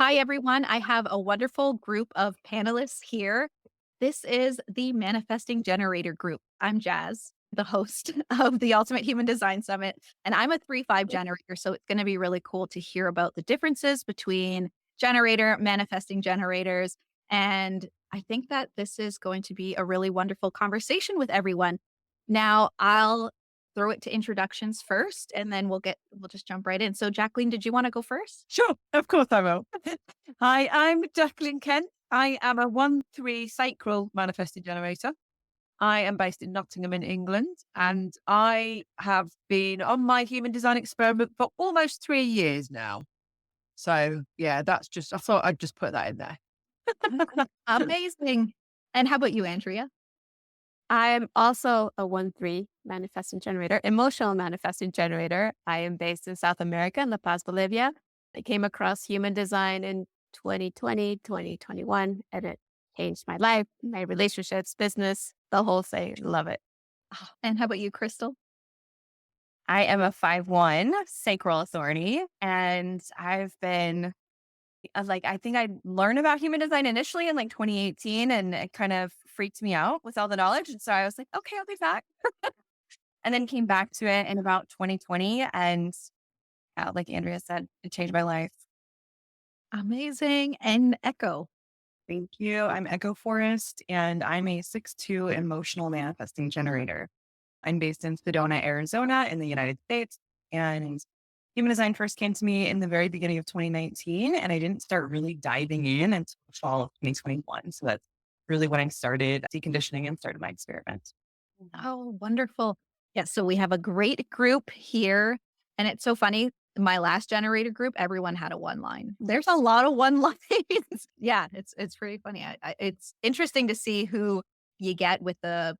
Hi, everyone. I have a wonderful group of panelists here. This is the Manifesting Generator group. I'm Jazz, the host of the Ultimate Human Design Summit, and I'm a 3-5 generator. So it's going to be really cool to hear about the differences between generator, manifesting generators. And I think that this is going to be a really wonderful conversation with everyone. Now, I'll throw it to introductions first, and then we'll just jump right in. So, Jacqueline, did you want to go first? Sure, of course I will. Hi, I'm Jacqueline Kent. I am a 1-3 sacral manifesting generator. I am based in Nottingham in England, and I have been on my human design experiment for almost 3 years now. So yeah, I thought I'd just put that in there. Amazing. And how about you, Andrea? I'm also a 1-3 manifesting generator, emotional manifesting generator. I am based in South America in La Paz, Bolivia. I came across human design in 2020, 2021, and it changed my life, my relationships, business, the whole thing. Love it. And how about you, Crystal? I am a 5-1 sacral authority, and I've been I think I learned about human design initially in like 2018, and it kind of freaked me out with all the knowledge. And so I was like, okay, I'll be back. And then came back to it in about 2020. And like Andrea said, it changed my life. Amazing. And Echo. Thank you. I'm Echo Forest, and I'm a 6-2 emotional manifesting generator. I'm based in Sedona, Arizona, in the United States. And human design first came to me in the very beginning of 2019, and I didn't start really diving in until fall of 2021. So that's really when I started deconditioning and started my experiment. Oh, wonderful. Yeah, so we have a great group here. And it's so funny. My last generator group, everyone had a one line. There's a lot of one lines. Yeah, it's pretty funny. It's interesting to see who you get with the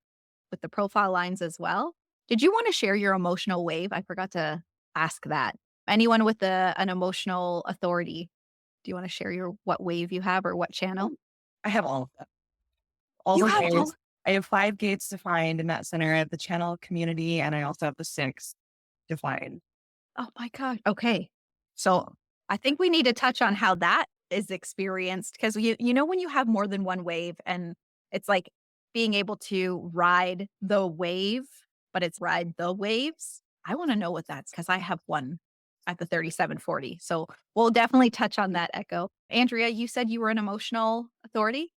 profile lines as well. Did you want to share your emotional wave? I forgot to ask that. Anyone with an emotional authority, do you want to share your what wave you have or what channel? I have all of them. All You the have all. gates. I have 5 gates defined in that center. I have the channel community, and I also have the 6 defined. Oh my god. Okay. So I think we need to touch on how that is experienced because you know when you have more than one wave and it's like being able to ride the wave, but it's ride the waves. I want to know what that's because I have one at the 3740. So we'll definitely touch on that, Echo. Andrea, you said you were an emotional authority.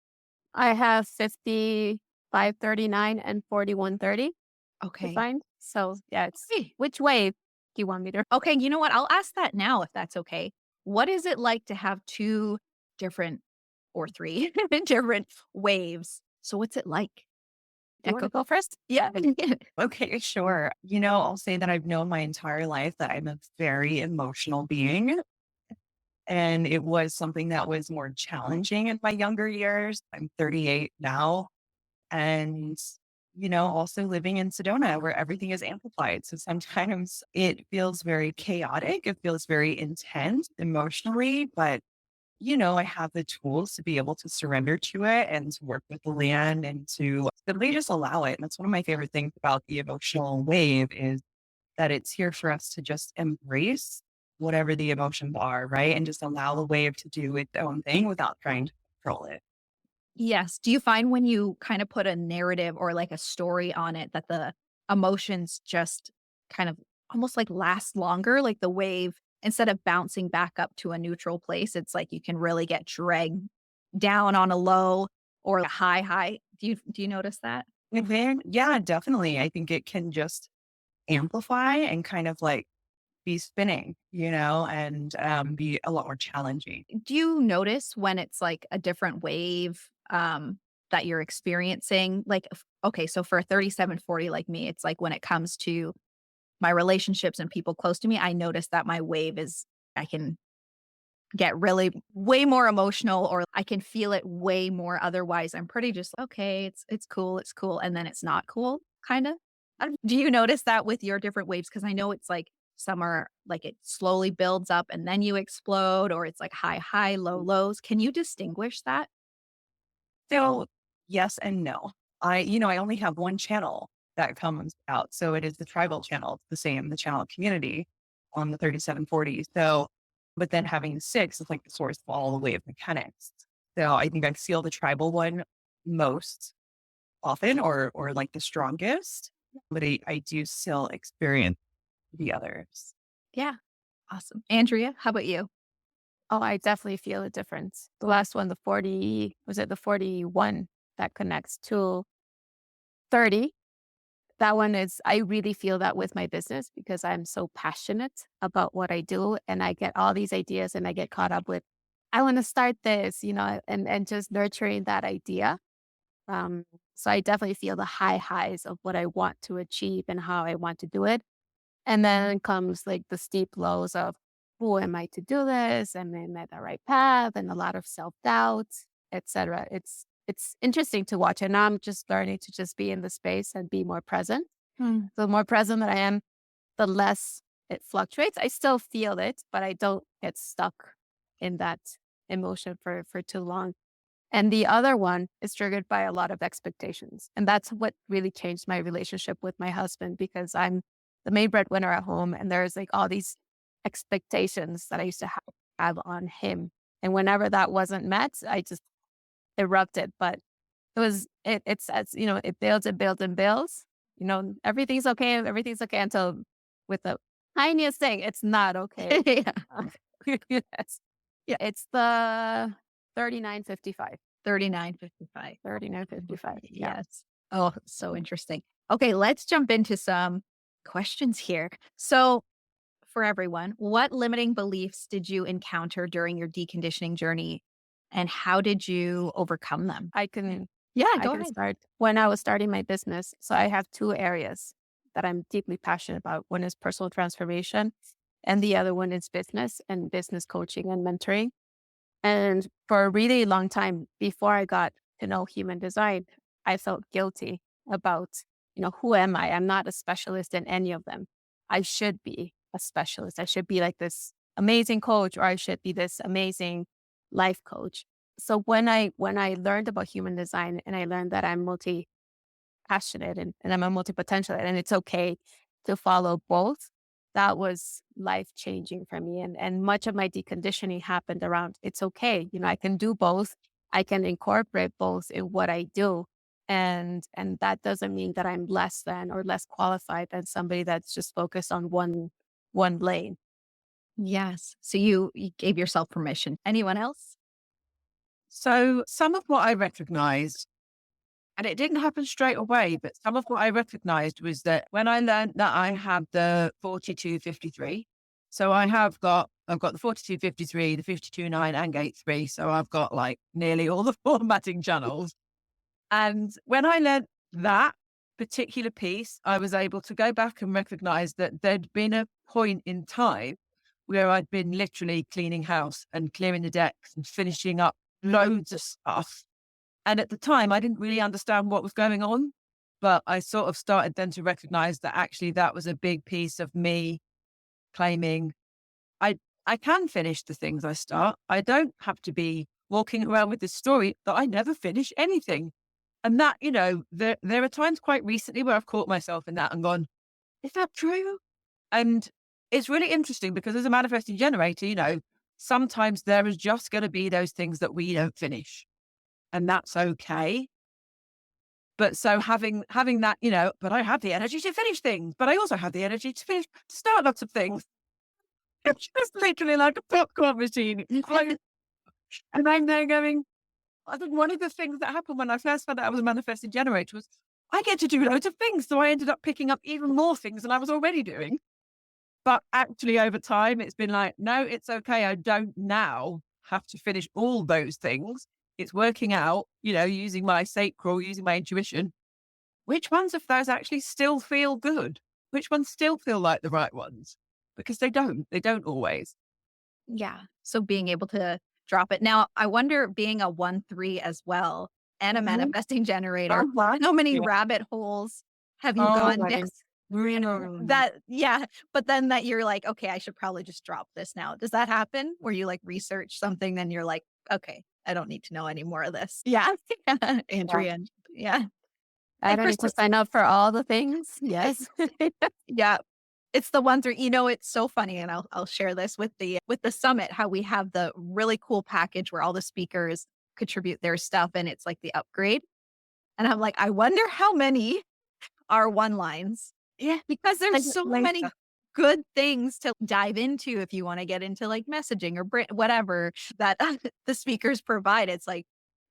I have 5539 and 4130 Okay. defined. So yeah, it's Hey. which wave do you want me to? Okay, you know what? I'll ask that now if that's okay. What is it like to have two different or three different waves? So what's it like? Do you want Echo. to go first? Yeah. Okay, sure. I'll say that I've known my entire life that I'm a very emotional being. And it was something that was more challenging in my younger years. I'm 38 now. And, also living in Sedona where everything is amplified. So sometimes it feels very chaotic. It feels very intense emotionally, but I have the tools to be able to surrender to it and to work with the land and to simply just allow it. And that's one of my favorite things about the emotional wave is that it's here for us to just embrace whatever the emotions are, right? And just allow the wave to do its own thing without trying to control it. Yes. Do you find when you kind of put a narrative or like a story on it that the emotions just kind of almost like last longer, like the wave, instead of bouncing back up to a neutral place, it's like you can really get dragged down on a low or a high. Do you notice that? And then, yeah, definitely. I think it can just amplify and kind of like be spinning, and be a lot more challenging. Do you notice when it's like a different wave that you're experiencing? Like, okay, so for a 3740 like me, it's like when it comes to my relationships and people close to me, I notice that my wave is, I can get really way more emotional or I can feel it way more. Otherwise, I'm pretty just okay, it's cool. And then it's not cool, kind of. Do you notice that with your different waves? Because I know it's like some are like it slowly builds up and then you explode, or it's like high, low, lows. Can you distinguish that? So yes and no. I only have one channel that comes out. So it is the tribal channel. It's the same, the channel community on the 3740. So But then having 6 is like the source of all the way of mechanics. So I think I feel the tribal one most often or like the strongest, but I do still experience the others. Yeah. Awesome. Andrea, how about you? Oh, I definitely feel a difference. The last one, the 40, was it the 41 that connects to 30? That one is, I really feel that with my business because I'm so passionate about what I do and I get all these ideas and I get caught up with, I want to start this, and just nurturing that idea. Um, so I definitely feel the high highs of what I want to achieve and how I want to do it. And then comes like the steep lows of who am I to do this? Am I at the right path? And a lot of self-doubt, etc. It's interesting to watch. And now I'm just learning to just be in the space and be more present. The more present that I am, the less it fluctuates. I still feel it, but I don't get stuck in that emotion for too long. And the other one is triggered by a lot of expectations. And that's what really changed my relationship with my husband because I'm the main breadwinner at home. And there's like all these expectations that I used to have on him. And whenever that wasn't met, I just erupted. But it's as, it builds and builds and builds. Everything's okay until with the tiniest thing, it's not okay. Yeah. Yes. Yeah. It's the 3955. 39.55. 3955. Yeah. Yes. Oh, so interesting. Okay, let's jump into some questions here. So, for everyone, what limiting beliefs did you encounter during your deconditioning journey and how did you overcome them? I can Yeah, I go can ahead. start when I was starting my business. So I have two areas that I'm deeply passionate about. One is personal transformation and the other one is business and business coaching and mentoring. And for a really long time before I got to know human design, I felt guilty about, who am I? I'm not a specialist in any of them. I should be a specialist. I should be like this amazing coach, or I should be this amazing life coach. So when I learned about human design and I learned that I'm multi passionate and I'm a multi potential and it's okay to follow both, that was life changing for me. And much of my deconditioning happened around it's okay. I can do both. I can incorporate both in what I do. And that doesn't mean that I'm less than or less qualified than somebody that's just focused on one lane. Yes. So you gave yourself permission. Anyone else? So some of what I recognized, and it didn't happen straight away, but some of what I recognized was that when I learned that I had the 4253, so I've got the 4253, the 52.9 and gate 3. So I've got like nearly all the formatting channels. And when I learned that particular piece, I was able to go back and recognize that there'd been a point in time where I'd been literally cleaning house and clearing the decks and finishing up loads of stuff. And at the time, I didn't really understand what was going on, but I sort of started then to recognize that actually that was a big piece of me claiming I I can finish the things I start. I don't have to be walking around with this story that I never finish anything. And that, there are times quite recently where I've caught myself in that and gone, is that true? And it's really interesting because as a manifesting generator, sometimes there is just going to be those things that we don't finish. And that's okay. But so having that, but I have the energy to finish things, but I also have the energy to start lots of things. It's just literally like a popcorn machine. And I'm there going, I think one of the things that happened when I first found out I was a manifesting generator was I get to do loads of things. So I ended up picking up even more things than I was already doing. But actually over time, it's been like, no, it's okay. I don't now have to finish all those things. It's working out, using my sacral, using my intuition. Which ones of those actually still feel good? Which ones still feel like the right ones? Because they don't always. Yeah. So being able to drop it. Now, I wonder being a 1-3 as well and a Mhm. manifesting generator, Uh-huh. how many Yeah. rabbit holes have you Oh, gone my down? God. That, yeah. But then that you're like, okay, I should probably just drop this now. Does that happen where you like research something, then you're like, okay, I don't need to know any more of this? Yeah. Andrea. Yeah. I And don't for need to sign up for all the things. Yes. yeah. It's the one through, it's so funny, and I'll share this with the summit, how we have the really cool package where all the speakers contribute their stuff and it's like the upgrade. And I'm like, I wonder how many are one lines. Yeah. Because Like, there's so many good things to dive into if you wanna get into, like, messaging or whatever that the speakers provide. It's like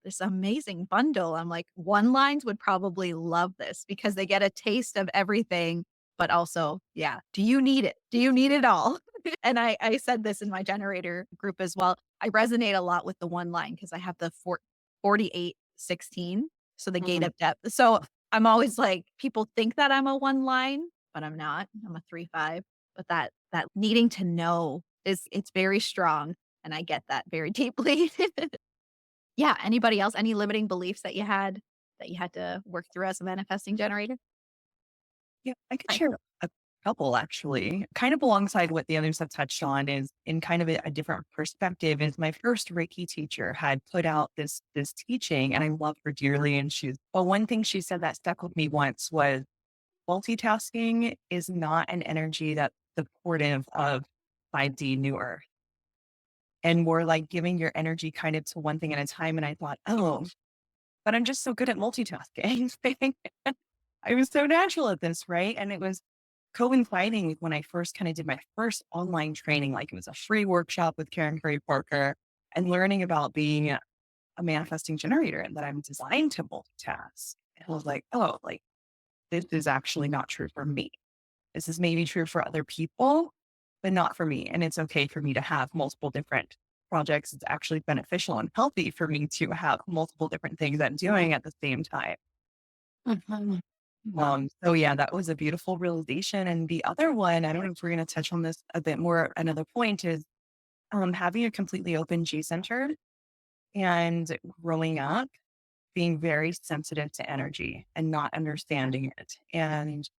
this amazing bundle. I'm like, one lines would probably love this because they get a taste of everything, but also, yeah, do you need it? Do you need it all? And I said this in my generator group as well. I resonate a lot with the one line because I have the 4816, so the gate Mhm. of depth. So I'm always like, people think that I'm a one line, but I'm not. I'm a 3-5. But that needing to know it's very strong, and I get that very deeply. Yeah, anybody else? Any limiting beliefs that you had to work through as a manifesting generator? Yeah, I could I share a couple actually. Kind of alongside what the others have touched on is in kind of a different perspective is my first Reiki teacher had put out this teaching and I love her dearly. And one thing she said that stuck with me once was multitasking is not an energy that's supportive of 5D New Earth. And more like giving your energy kind of to one thing at a time. And I thought, oh, but I'm just so good at multitasking. I was so natural at this, right? And it was coinciding with when I first kind of did my first online training, like it was a free workshop with Karen Curry Parker and learning about being a manifesting generator and that I'm designed to multitask. And I was like, oh, like this is actually not true for me. This is maybe true for other people, but not for me. And it's okay for me to have multiple different projects. It's actually beneficial and healthy for me to have multiple different things I'm doing at the same time. Mhm. So yeah, that was a beautiful realization. And the other one, I don't know if we're going to touch on this a bit more. Another point is having a completely open G center and growing up being very sensitive to energy and not understanding it and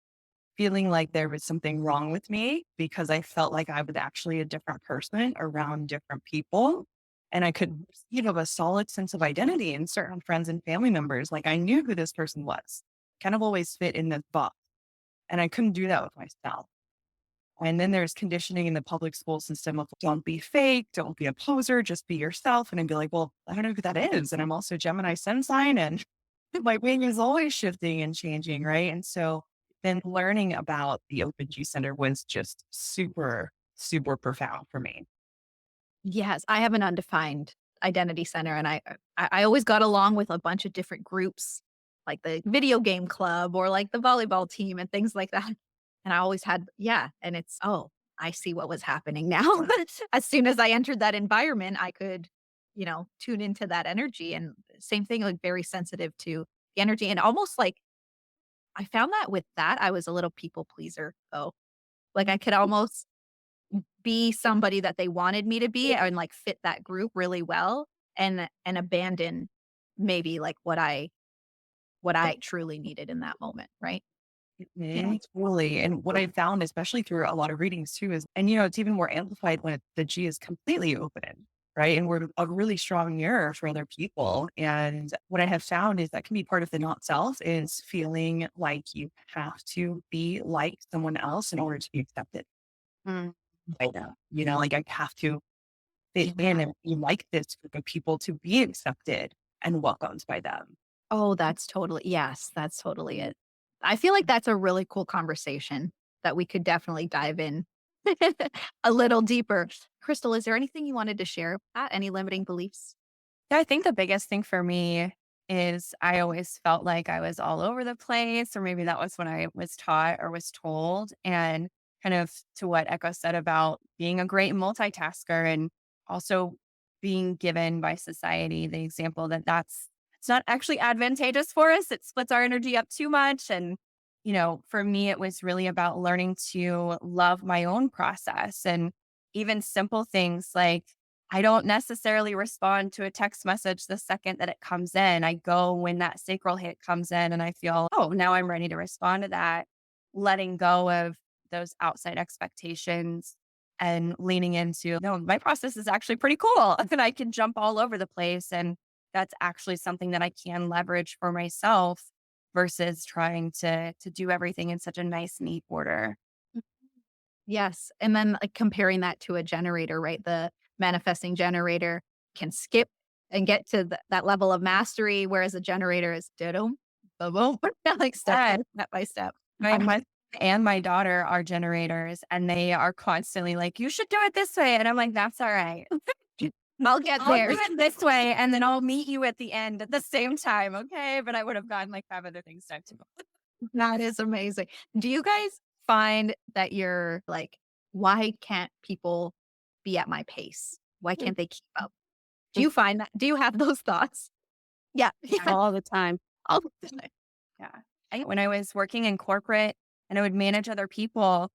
feeling like there was something wrong with me because I felt like I was actually a different person around different people. And I could, have a solid sense of identity in certain friends and family members. Like I knew who this person was, kind of always fit in this box. And I couldn't do that with myself. And then there's conditioning in the public school system of don't be fake, don't be a poser, just be yourself. And I'd be like, well, I don't know who that is. And I'm also Gemini sun sign and my wing is always shifting and changing. Right. And so then learning about the Open G Center was just super, super profound for me. Yes, I have an undefined identity center, and I always got along with a bunch of different groups, like the video game club or like the volleyball team and things like that. And I always had, yeah, and it's, oh, I see what was happening now. As soon as I entered that environment, I could, tune into that energy. And same thing, like very sensitive to the energy. And almost like I found that with that, I was a little people pleaser though. Like I could almost be somebody that they wanted me to be and, like, fit that group really well and abandon maybe, like, what I truly needed in that moment, right? Yeah. Totally. And what I found, especially through a lot of readings too, is, and it's even more amplified when the G is completely open, right? And we're a really strong mirror for other people. And what I have found is that can be part of the not self is feeling like you have to be like someone else in order to be accepted Mm. by them. Like I have to fit in and be like this group of people to be accepted and welcomed by them. Oh, that's totally it. I feel like that's a really cool conversation that we could definitely dive in a little deeper. Crystal, is there anything you wanted to share? Any limiting beliefs? Yeah, I think the biggest thing for me is I always felt like I was all over the place, or maybe that was what I was taught or was told. And kind of to what Echo said about being a great multitasker and also being given by society the example that it's not actually advantageous for us. It splits our energy up too much. And, for me, it was really about learning to love my own process and even simple things like I don't necessarily respond to a text message the second that it comes in. I go when that sacral hit comes in and I feel, oh, now I'm ready to respond to that. Letting go of those outside expectations and leaning into, no, my process is actually pretty cool. And I can jump all over the place. And that's actually something that I can leverage for myself versus trying to do everything in such a nice, neat order. Yes, and then, like, comparing that to a generator, right? The manifesting generator can skip and get to that level of mastery, whereas a generator is ditto, ba-boom, like, Yeah. step by step. My Um, husband and my daughter are generators, and they are constantly like, "You should do it this way," and I'm like, "That's all right. I'll get I'll do there. it this way, and then I'll meet you at the end at the same time, okay?" But I would have gotten like 5 other things done too. That is amazing. Do you guys find that you're like, "Why can't people be at my pace? Why can't they keep up?" Do you find that? Do you have those thoughts? Yeah. Yeah. all the time. All the time. Yeah. When I was working in corporate and I would manage other people,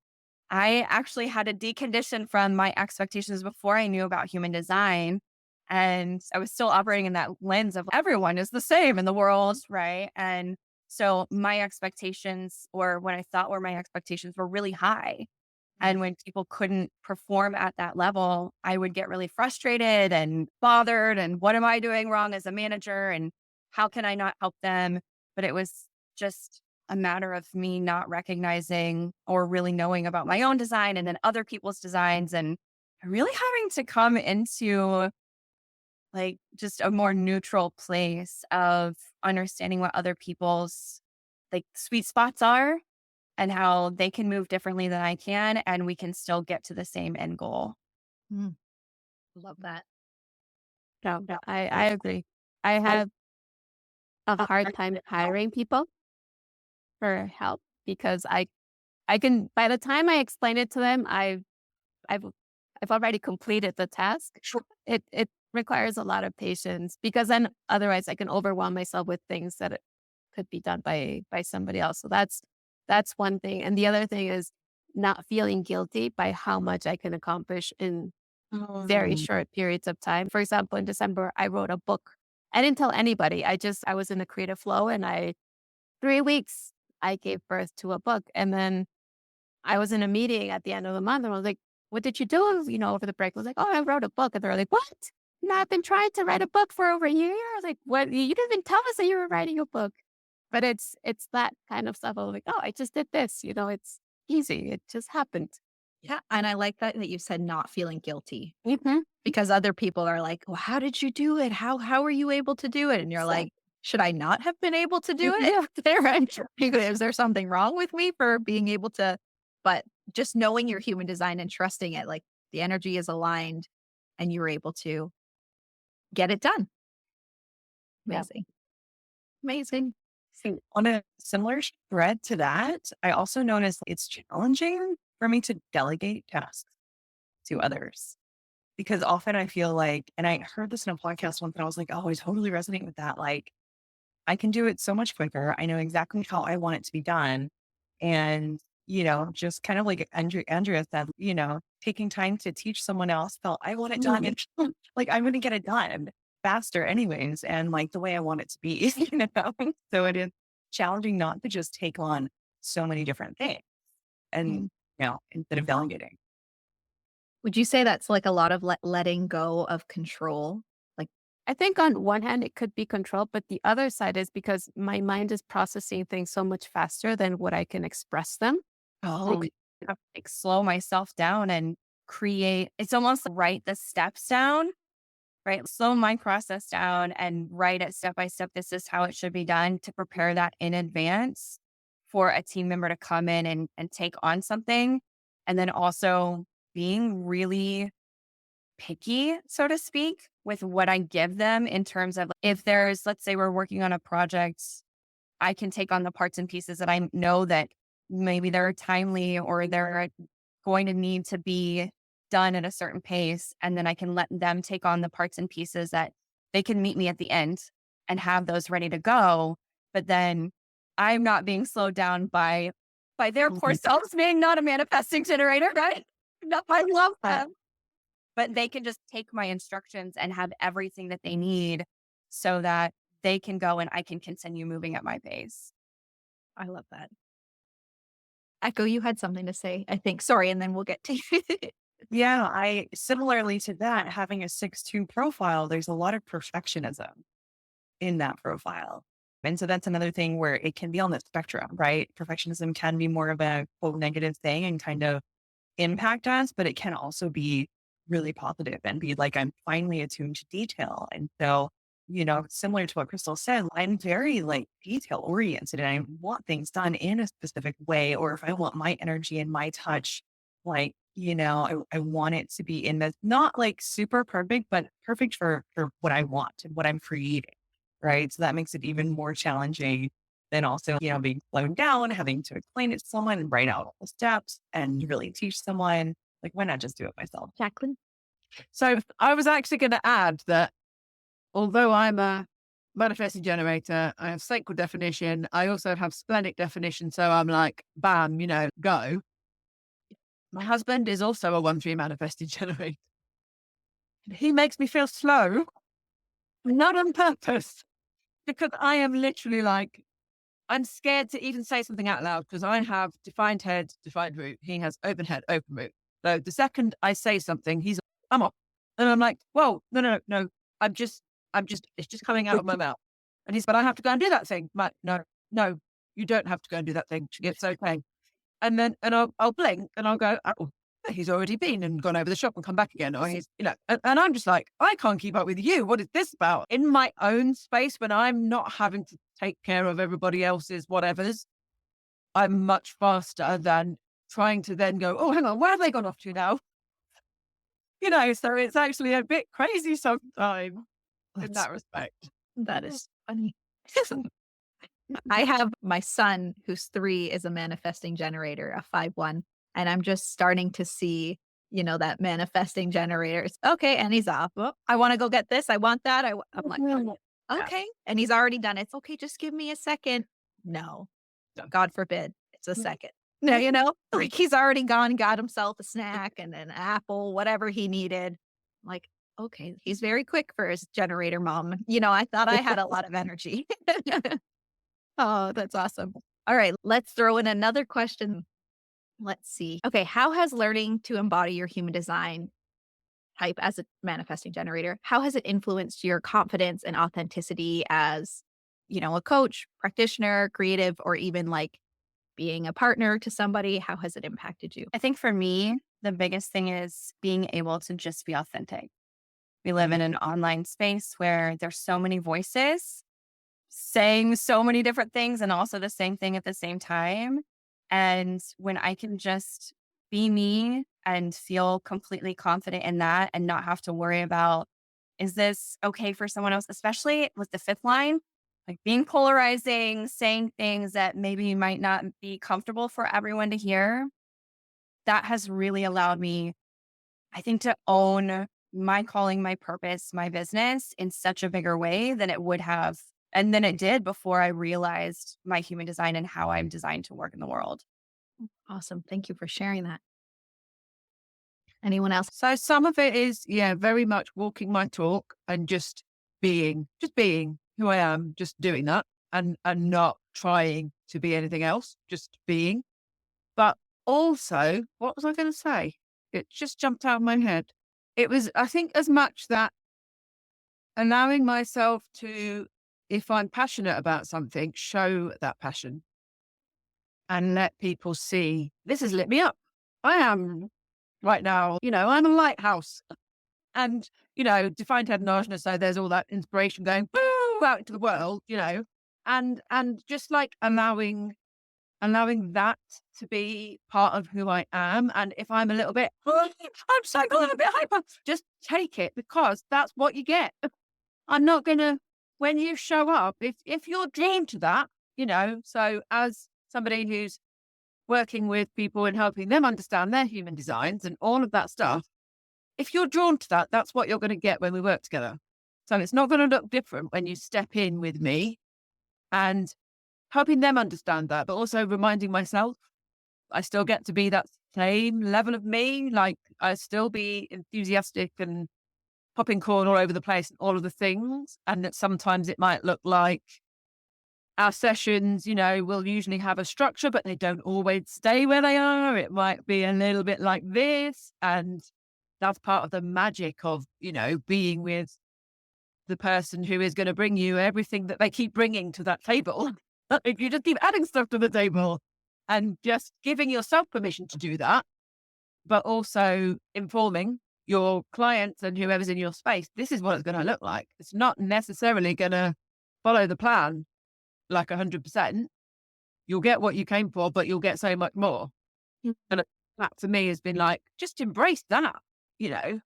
I actually had to decondition from my expectations before I knew about human design. And I was still operating in that lens of everyone is the same in the world, right? And so my expectations, or what I thought were my expectations, were really high. And when people couldn't perform at that level, I would get really frustrated and bothered. And what am I doing wrong as a manager? And how can I not help them? But it was just a matter of me not recognizing or really knowing about my own design and then other people's designs, and really having to come into like just a more neutral place of understanding what other people's like sweet spots are and how they can move differently than I can, and we can still get to the same end goal. Mm, love that. No, I agree. I have a hard time hiring people for help because I can by the time I explain it to them, I've I've already completed the task. It requires a lot of patience because then otherwise I can overwhelm myself with things that it could be done by somebody else. So that's one thing. And the other thing is not feeling guilty by how much I can accomplish in very Um, short periods of time. For example, in December, I wrote a book. I didn't tell anybody. I was in a creative flow and 3 weeks, I gave birth to a book. And then I was in a meeting at the end of the month and I was like, what did you do? Over the break, I was like, oh, I wrote a book. And they're like, what? No, I've been trying to write a book for over a year. I was like, what? You didn't even tell us that you were writing a book. But it's that kind of stuff. I was like, oh, I just did this. It's easy. It just happened. Yeah, and I like that you said not feeling guilty Mm-hmm. because other people are like, "Well, how did you do it? How are you able to do it?" And you're like, "Should I not have been able to do it? There, is there something wrong with me for being able to?" But just knowing your human design and trusting it, like the energy is aligned, and you were able to get it done. Yeah. Amazing, amazing. on a similar thread to that, I also noticed it's challenging for me to delegate tasks to others because often I feel like, and I heard this in a podcast once and I was like, oh, I totally resonate with that. Like, I can do it so much quicker. I know exactly how I want it to be done. And, just kind of like Andrea said, taking time to teach someone else felt I want it done. And like, I'm going to get it done faster anyways. And like the way I want it to be, so it is challenging not to just take on so many different things and, Mm. instead of delegating. Would you say that's like a lot of letting go of control? Like, I think on one hand, it could be control, but the other side is because my mind is processing things so much faster than what I can express them. Oh, like slow myself down and create. It's almost like write the steps down, right? Slow my process down and write it step by step. This is how it should be done to prepare that in advance for a team member to come in and take on something. And then also being really picky, so to speak, with what I give them in terms of if there's, let's say we're working on a project, I can take on the parts and pieces that I know that maybe they're timely or they're going to need to be done at a certain pace. And then I can let them take on the parts and pieces that they can meet me at the end and have those ready to go. But then I'm not being slowed down by their poor selves being not a manifesting generator, right? No, I love them. But they can just take my instructions and have everything that they need so that they can go and I can continue moving at my pace. I love that. Echo, you had something to say, I think. Sorry, and then we'll get to you. Yeah, I similarly to that, having a 6-2 profile, there's a lot of perfectionism in that profile. And so that's another thing where it can be on the spectrum, right? Perfectionism can be more of a quote negative thing and kind of impact us, but it can also be really positive and be like, I'm finely attuned to detail. And so, similar to what Crystal said, I'm very like detail oriented and I want things done in a specific way. Or if I want my energy and my touch, like, I want it to be in the not like super perfect, but perfect for what I want and what I'm creating. Right. So that makes it even more challenging than also, being slowed down, having to explain it to someone and write out all the steps and really teach someone. Like, why not just do it myself? Jacqueline? So I was actually going to add that although I'm a manifesting generator, I have sacral definition. I also have splenic definition. So I'm like, bam, go. My husband is also a 1-3 manifesting generator. He makes me feel slow, not on purpose, because I am literally like, I'm scared to even say something out loud because I have defined head, defined root. He has open head, open root. So the second I say something, I'm off. And I'm like, whoa, no. It's just coming out of my mouth. And but I have to go and do that thing. I'm like, no, you don't have to go and do that thing. It's okay. And then, I'll blink and I'll go, oh, he's already been and gone over the shop and come back again. Or he's, and I'm just like, I can't keep up with you. What is this about? In my own space, when I'm not having to take care of everybody else's whatevers, I'm much faster than trying to then go, oh, hang on, where have they gone off to now? So it's actually a bit crazy sometimes in that respect. That is funny. I have my son, who's 3, is a manifesting generator, a 5-1. And I'm just starting to see, that manifesting generator. It's okay. And he's off. Oh, I want to go get this. I want that. I'm like, okay. And he's already done it. It's okay. Just give me a second. No, God forbid. It's a second. No, like he's already gone and got himself a snack and an apple, whatever he needed. Like, okay. He's very quick for his generator mom. I thought I had a lot of energy. Oh, that's awesome. All right, let's throw in another question. Let's see. Okay, how has learning to embody your human design type as a manifesting generator, how has it influenced your confidence and authenticity as, a coach, practitioner, creative, or even like being a partner to somebody? How has it impacted you? I think for me, the biggest thing is being able to just be authentic. We live in an online space where there's so many voices saying so many different things and also the same thing at the same time. And when I can just be me and feel completely confident in that and not have to worry about, is this okay for someone else? Especially with the 5th line, like being polarizing, saying things that maybe might not be comfortable for everyone to hear. That has really allowed me, I think, to own my calling, my purpose, my business in such a bigger way than it would have. And then it did before I realized my human design and how I'm designed to work in the world. Awesome. Thank you for sharing that. Anyone else? So some of it is, very much walking my talk and just being who I am, just doing that and not trying to be anything else, just being. But also, what was I going to say? It just jumped out of my head. It was, I think, as much that allowing myself to, if I'm passionate about something, show that passion and let people see this has lit me up. I am right now, I'm a lighthouse and, defined head and Ajna. So there's all that inspiration going boo out into the world, and just like allowing that to be part of who I am. And if I'm a little bit, I'm so glad, a bit hyper, just take it because that's what you get. I'm not going to, when you show up, if you're drawn to that, so as somebody who's working with people and helping them understand their human designs and all of that stuff, if you're drawn to that, that's what you're going to get when we work together. So it's not going to look different when you step in with me and helping them understand that, but also reminding myself I still get to be that same level of me. Like I still be enthusiastic and popping corn all over the place and all of the things. And that sometimes it might look like our sessions, will usually have a structure, but they don't always stay where they are. It might be a little bit like this. And that's part of the magic of, being with the person who is going to bring you everything that they keep bringing to that table. If you just keep adding stuff to the table and just giving yourself permission to do that, but also informing your clients and whoever's in your space, this is what it's going to look like. It's not necessarily going to follow the plan like 100%. You'll get what you came for, but you'll get so much more. Mm. And that to me has been like, just embrace that, you know?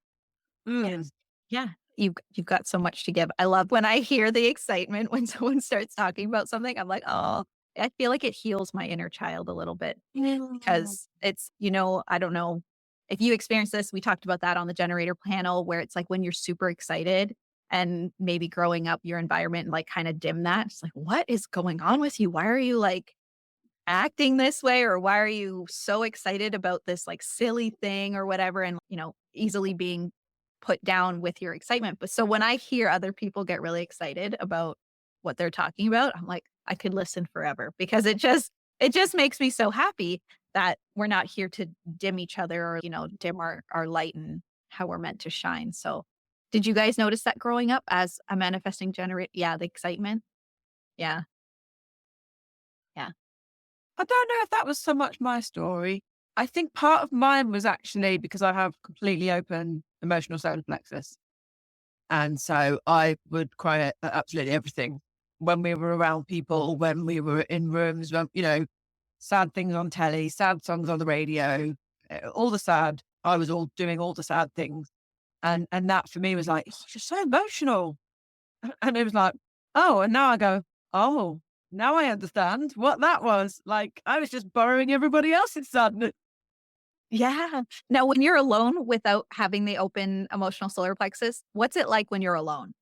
Yeah. Mm. Yeah. You've got so much to give. I love when I hear the excitement when someone starts talking about something. I'm like, oh, I feel like it heals my inner child a little bit because it's, I don't know if you experience this. We talked about that on the generator panel where it's like when you're super excited and maybe growing up, your environment like kind of dim that. It's like, what is going on with you? Why are you like acting this way? Or why are you so excited about this like silly thing or whatever? And, easily being put down with your excitement. But so when I hear other people get really excited about what they're talking about, I'm like, I could listen forever because it just makes me so happy that we're not here to dim each other or, dim our light and how we're meant to shine. So did you guys notice that growing up as a manifesting generator? Yeah, the excitement. Yeah. Yeah. I don't know if that was so much my story. I think part of mine was actually because I have completely open emotional solar plexus. And so I would cry at absolutely everything when we were around people, when we were in rooms, when, sad things on telly, sad songs on the radio, all the sad. I was all doing all the sad things. And that for me was like, "Oh, you're so emotional." And it was like, oh, and now I go, oh, now I understand what that was. Like I was just borrowing everybody else's sadness. Yeah. Now, when you're alone without having the open emotional solar plexus, what's it like when you're alone?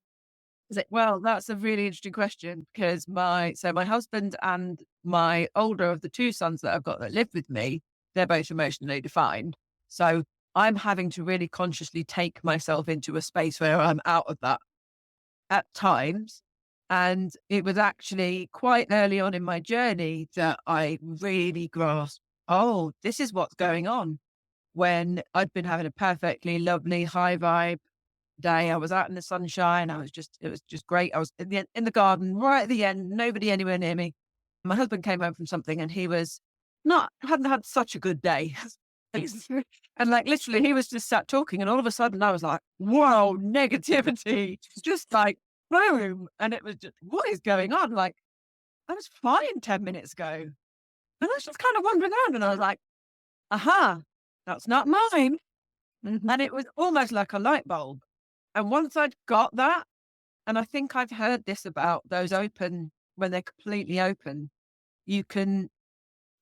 Is it Well, that's a really interesting question because my husband and my older of the two sons that I've got that live with me, they're both emotionally defined. So I'm having to really consciously take myself into a space where I'm out of that at times. And it was actually quite early on in my journey that I really grasped, oh, this is what's going on. When I'd been having a perfectly lovely high vibe day. I was out in the sunshine. It was just great. I was in the garden right at the end, nobody anywhere near me. My husband came home from something and he was hadn't had such a good day. And like literally he was just sat talking and all of a sudden I was like, wow, negativity. Just like boom. And it was just, what is going on? Like I was fine 10 minutes ago. And I was just kind of wandering around and I was like, aha, that's not mine. Mhm. And it was almost like a light bulb. And once I'd got that, and I think I've heard this about those open, when they're completely open, you can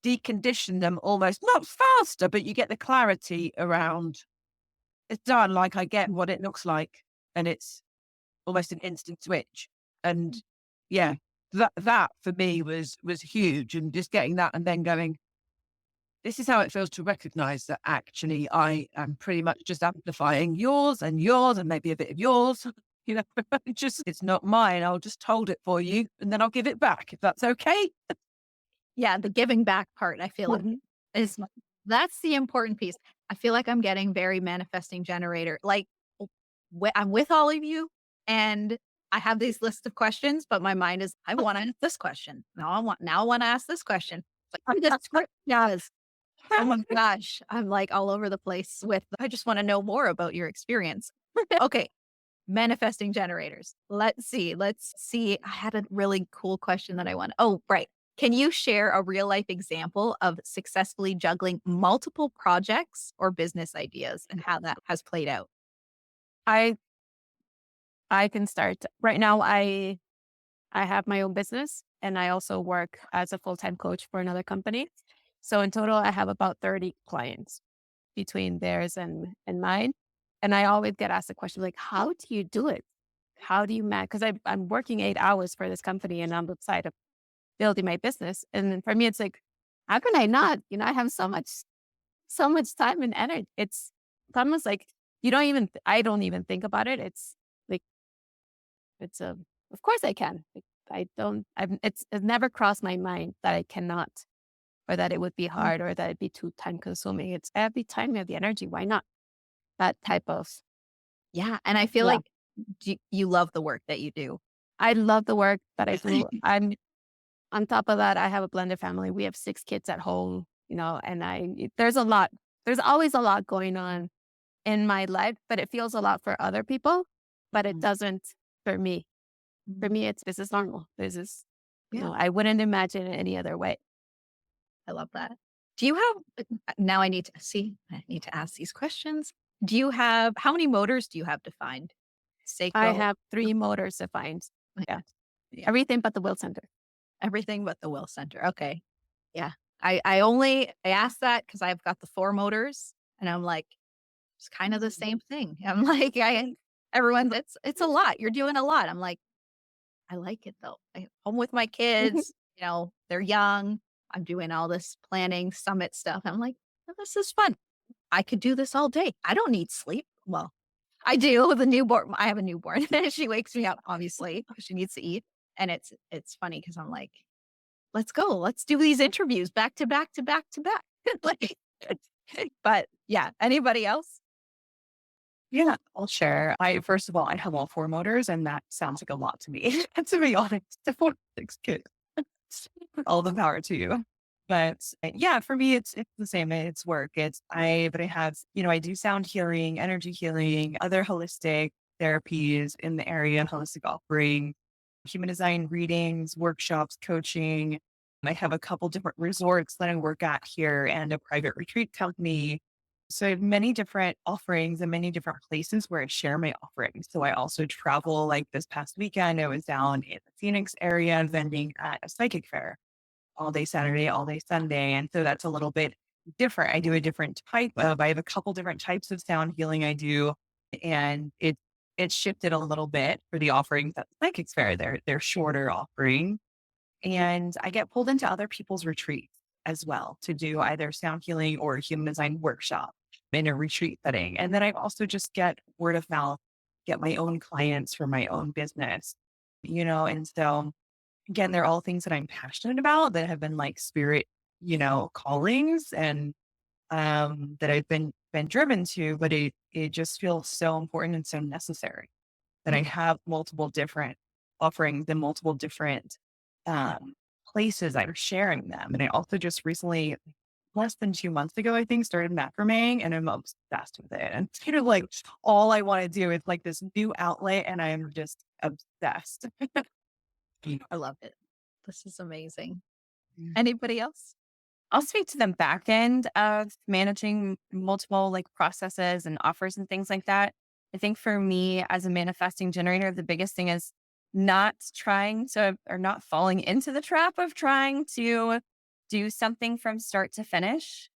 decondition them almost not faster, but you get the clarity around it's done. Like I get what it looks like, and it's almost an instant switch. And yeah, that for me was huge. And just getting that and then going, this is how it feels to recognize that actually I am pretty much just amplifying yours and maybe a bit of yours. It's not mine. I'll just hold it for you and then I'll give it back if that's okay. Yeah, the giving back part, I feel like Mhm. is that's the important piece. I feel like I'm getting very manifesting generator. Like I'm with all of you and I have these lists of questions, but my mind is, I want to ask this question. Now I want to ask this question. It's like, this script does. Oh my gosh. I'm like all over the place with, I just want to know more about your experience. Okay. Manifesting generators. Let's see. Let's see. I had a really cool question that I want. Oh, right. Can you share a real life example of successfully juggling multiple projects or business ideas and how that has played out? I I can start. Right now I have my own business and I also work as a full-time coach for another company. So in total I have about 30 clients between theirs and mine. And I always get asked the question like, how do you do it? How do you manage? Because I'm working 8 hours for this company and on the side of building my business. And then for me, it's like, how can I not? I have so much time and energy. It's almost like I don't even think about it. It's like, of course I can. Like, I don't, it's never crossed my mind that I cannot, or that it would be Mm. hard, or that it'd be too time consuming. It's every time you have the energy. Why not? That type of, Yeah. And I feel yeah. like you love the work that you do. I love the work that I do. I'm on top of that, I have a blended family. We have 6 kids at home, and there's a lot. there's always a lot going on in my life, but it feels a lot for other people, but it Mhm. doesn't for me. For Mhm. me, it's this is normal. This is, Yeah, I wouldn't imagine it any other way. I love that. Do you have now I need to ask these questions. Do you have how many motors do you have defined? I Sacral, have 3 motors defined. Yeah. yeah, Everything but the will center. everything but the will center. Okay. Yeah. I asked that because I've got the 4 motors and I'm like, it's kind of the same thing. I'm like, everyone, it's a lot. You're doing a lot. I'm like, I like it though. Home with my kids, they're young. I'm doing all this planning summit stuff. I'm like, "Oh, this is fun. I could do this all day. I don't need sleep. Well, I do with a newborn. I have a newborn. She wakes me up, obviously, because she needs to eat. And it's funny because I'm like, let's go. Let's do these interviews back to back to back to back. Like, but yeah, anybody else? Yeah, I'll share. First of all, I have all 4 motors, and that sounds like a lot to me, to be honest. 4, 6 kids. All the power to you. But yeah, for me, it's the same. It's work. But I have, I do sound healing, energy healing, other holistic therapies in the area, holistic offering, human design readings, workshops, coaching. I have a couple different resorts that I work at here and a private retreat company. So I have many different offerings and many different places where I share my offerings. So I also travel. Like this past weekend, I was down in the Phoenix area vending at a psychic fair all day Saturday, all day Sunday. And so that's a little bit different. I do a different I have a couple different types of sound healing I do. And it's shifted a little bit for the offerings at the psychics fair. They're shorter offering. And I get pulled into other people's retreats as well to do either sound healing or a human design workshop in a retreat setting. And then I also just get word of mouth, get my own clients for my own business, and so again, they're all things that I'm passionate about that have been like spirit, callings and that I've been driven to, but it just feels so important and so necessary that I have multiple different offerings and multiple different um, places I'm sharing them. And I also just recently, less than 2 months ago, I think, started macrameing and I'm obsessed with it. And it's kind of like all I want to do is like this new outlet and I'm just obsessed. I love it. This is amazing. Mm. Anybody else? I'll speak to the back end of managing multiple like processes and offers and things like that. I think for me as a manifesting generator, the biggest thing is not trying to or not falling into the trap of trying to do something from start to finish.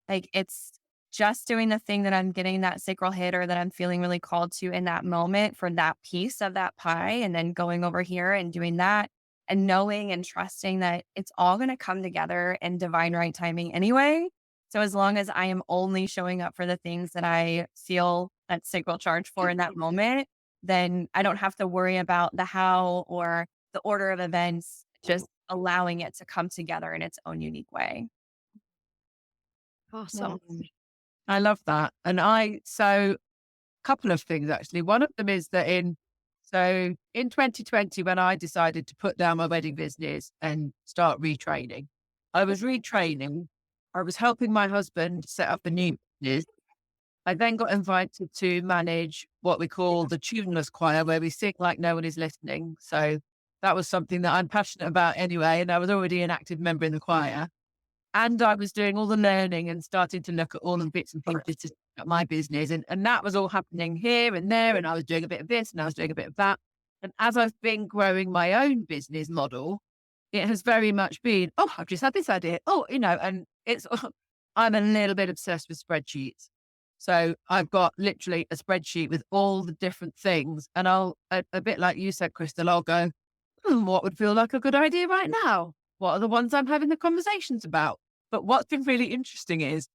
Like it's just doing the thing that I'm getting that sacral hit or that I'm feeling really called to in that moment for that piece of that pie, and then going over here and doing that and knowing and trusting that it's all going to come together in divine right timing anyway. So as long as I am only showing up for the things that I feel that sacral charge for in that moment, then I don't have to worry about the how or the order of events, just allowing it to come together in its own unique way. Awesome. I love that. So couple of things actually. One of them is that in 2020, when I decided to put down my wedding business and start retraining, I was retraining. I was helping my husband set up a new business. I then got invited to manage what we call the tuneless choir, where we sing like no one is listening. So that was something that I'm passionate about anyway. And I was already an active member in the choir. And I was doing all the learning and starting to look at all the bits and pieces to set up my business. And that was all happening here and there. And I was doing a bit of this and I was doing a bit of that. And as I've been growing my own business model, it has very much been, oh, I've just had this idea. Oh, and it's, I'm a little bit obsessed with spreadsheets. So I've got literally a spreadsheet with all the different things. And a bit like you said, Crystal, I'll go, what would feel like a good idea right now? What are the ones I'm having the conversations about? But what's been really interesting is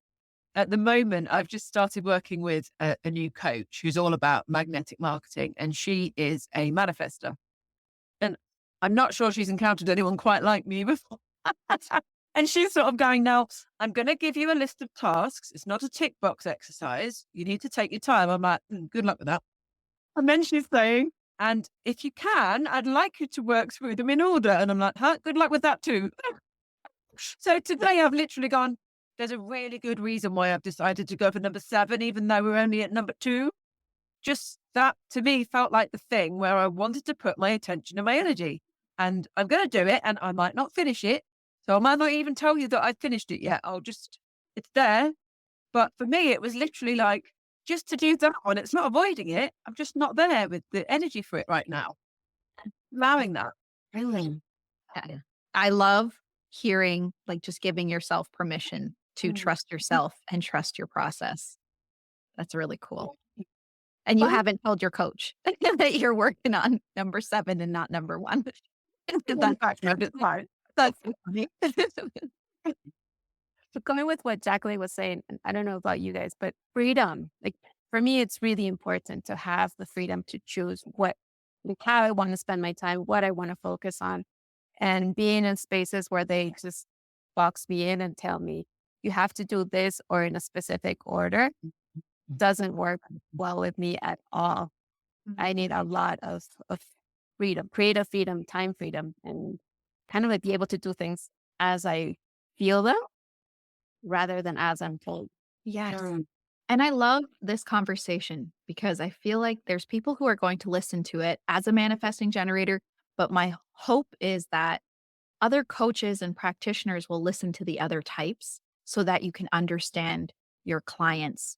at the moment, I've just started working with a new coach who's all about magnetic marketing, and she is a manifester. And I'm not sure she's encountered anyone quite like me before. And she's sort of going, now, I'm going to give you a list of tasks. It's not a tick box exercise. You need to take your time. I'm like, good luck with that. And then she's saying, and if you can, I'd like you to work through them in order. And I'm like, huh, good luck with that too. So today I've literally gone, there's a really good reason why I've decided to go for number 7, even though we're only at number 2. Just that to me felt like the thing where I wanted to put my attention and my energy. And I'm going to do it and I might not finish it. So I might not even tell you that I finished it yet. It's there. But for me, it was literally like just to do that one. It's not avoiding it. I'm just not there with the energy for it right now. Allowing that. Really? Yeah. I love hearing, like, just giving yourself permission to trust yourself and trust your process. That's really cool. And you haven't told your coach that you're working on number 7 and not number 1. That's so funny. So going with what Jacqueline was saying, and I don't know about you guys, but freedom, like for me, it's really important to have the freedom to choose how I want to spend my time, what I want to focus on, and being in spaces where they just box me in and tell me you have to do this or in a specific order doesn't work well with me at all. I need a lot of freedom, creative freedom, time freedom, and kind of like be able to do things as I feel them rather than as I'm told. Yes. And I love this conversation because I feel like there's people who are going to listen to it as a manifesting generator. But my hope is that other coaches and practitioners will listen to the other types so that you can understand your clients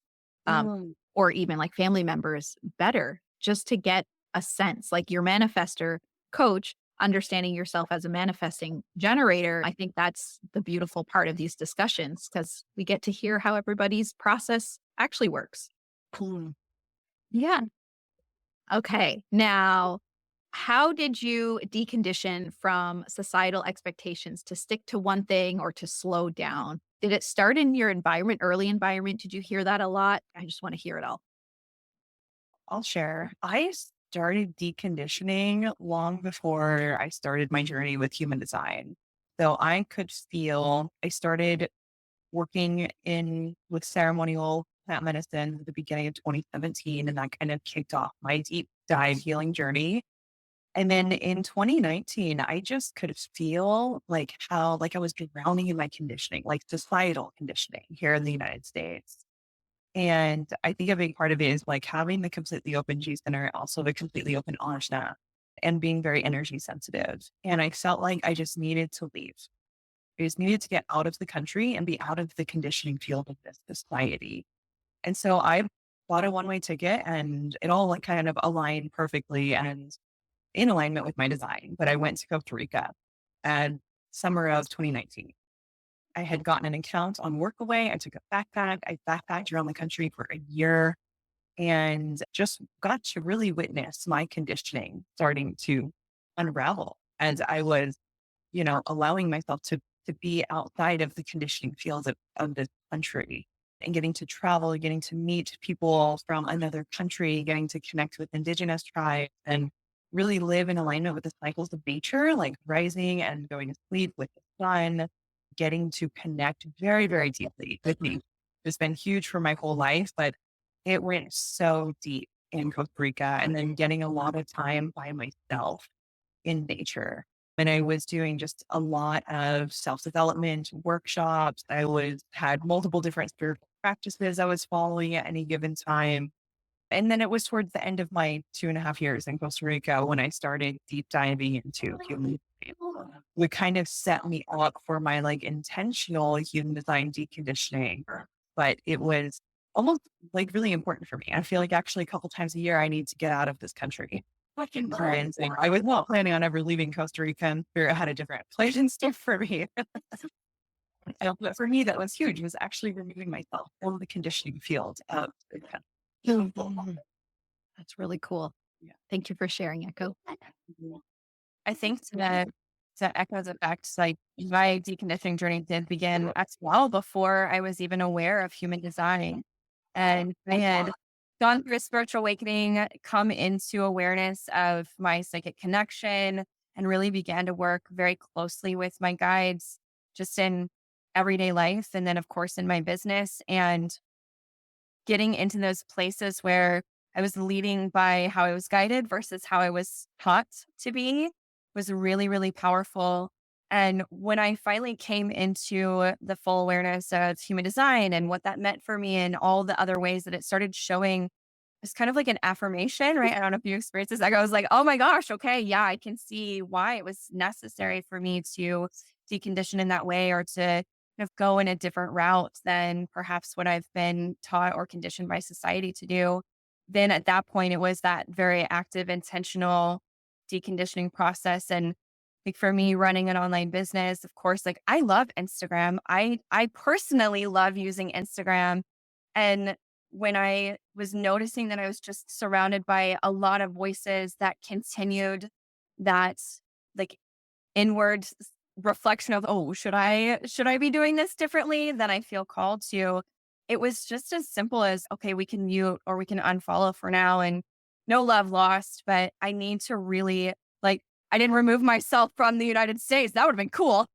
or even like family members better, just to get a sense. Like your manifester coach, understanding yourself as a manifesting generator. I think that's the beautiful part of these discussions because we get to hear how everybody's process actually works. Yeah. Okay. Now, how did you decondition from societal expectations to stick to one thing or to slow down? Did it start in your environment, early environment? Did you hear that a lot? I just want to hear it all. I'll share. I started deconditioning long before I started my journey with human design. So I started working in with ceremonial plant medicine at the beginning of 2017, and that kind of kicked off my deep dive healing journey. And then in 2019, I just could feel like how like I was drowning in my conditioning, like societal conditioning here in the United States. And I think a big part of it is like having the completely open G center, also the completely open Ajna, and being very energy sensitive. And I felt like I just needed to leave. I just needed to get out of the country and be out of the conditioning field of this society. And so I bought a one-way ticket and it all like kind of aligned perfectly and in alignment with my design. But I went to Costa Rica and summer of 2019. I had gotten an account on Workaway. I took a backpack. I backpacked around the country for a year and just got to really witness my conditioning starting to unravel. And I was, allowing myself to be outside of the conditioning fields of this country and getting to travel, getting to meet people from another country, getting to connect with indigenous tribes and really live in alignment with the cycles of nature, like rising and going to sleep with the sun, getting to connect very, very deeply with me. It's been huge for my whole life, but it went so deep in Costa Rica and then getting a lot of time by myself in nature. And I was doing just a lot of self-development workshops. Had multiple different spiritual practices I was following at any given time. And then it was towards the end of my 2.5 years in Costa Rica when I started deep diving into human design. Would kind of set me up for my like intentional human design deconditioning. But it was almost like really important for me. I feel like actually a couple times a year I need to get out of this country. Cleansing. I was not planning on ever leaving Costa Rica and Spirit had a different plan and stuff for me. But for me, that was huge. Was actually removing myself from the conditioning field of the country. That's really cool. Yeah. Thank you for sharing, Echo. I think to echo the fact, like my deconditioning journey did begin as well before I was even aware of human design. And I had gone through a spiritual awakening, come into awareness of my psychic connection, and really began to work very closely with my guides just in everyday life. And then, of course, in my business and getting into those places where I was leading by how I was guided versus how I was taught to be was really, really powerful. And when I finally came into the full awareness of human design and what that meant for me and all the other ways that it started showing, it's kind of like an affirmation, right? I don't know if you experienced this. Like I was like, oh my gosh, okay, yeah, I can see why it was necessary for me to decondition in that way or to kind of go in a different route than perhaps what I've been taught or conditioned by society to do. Then at that point, it was that very active, intentional deconditioning process. And like for me, running an online business, of course, like I love Instagram. I personally love using Instagram. And when I was noticing that I was just surrounded by a lot of voices that continued that like inward reflection of, oh, should I be doing this differently than I feel called to? It was just as simple as, okay, we can mute or we can unfollow for now and no love lost, but I need to really like I didn't remove myself from the United States. That would have been cool.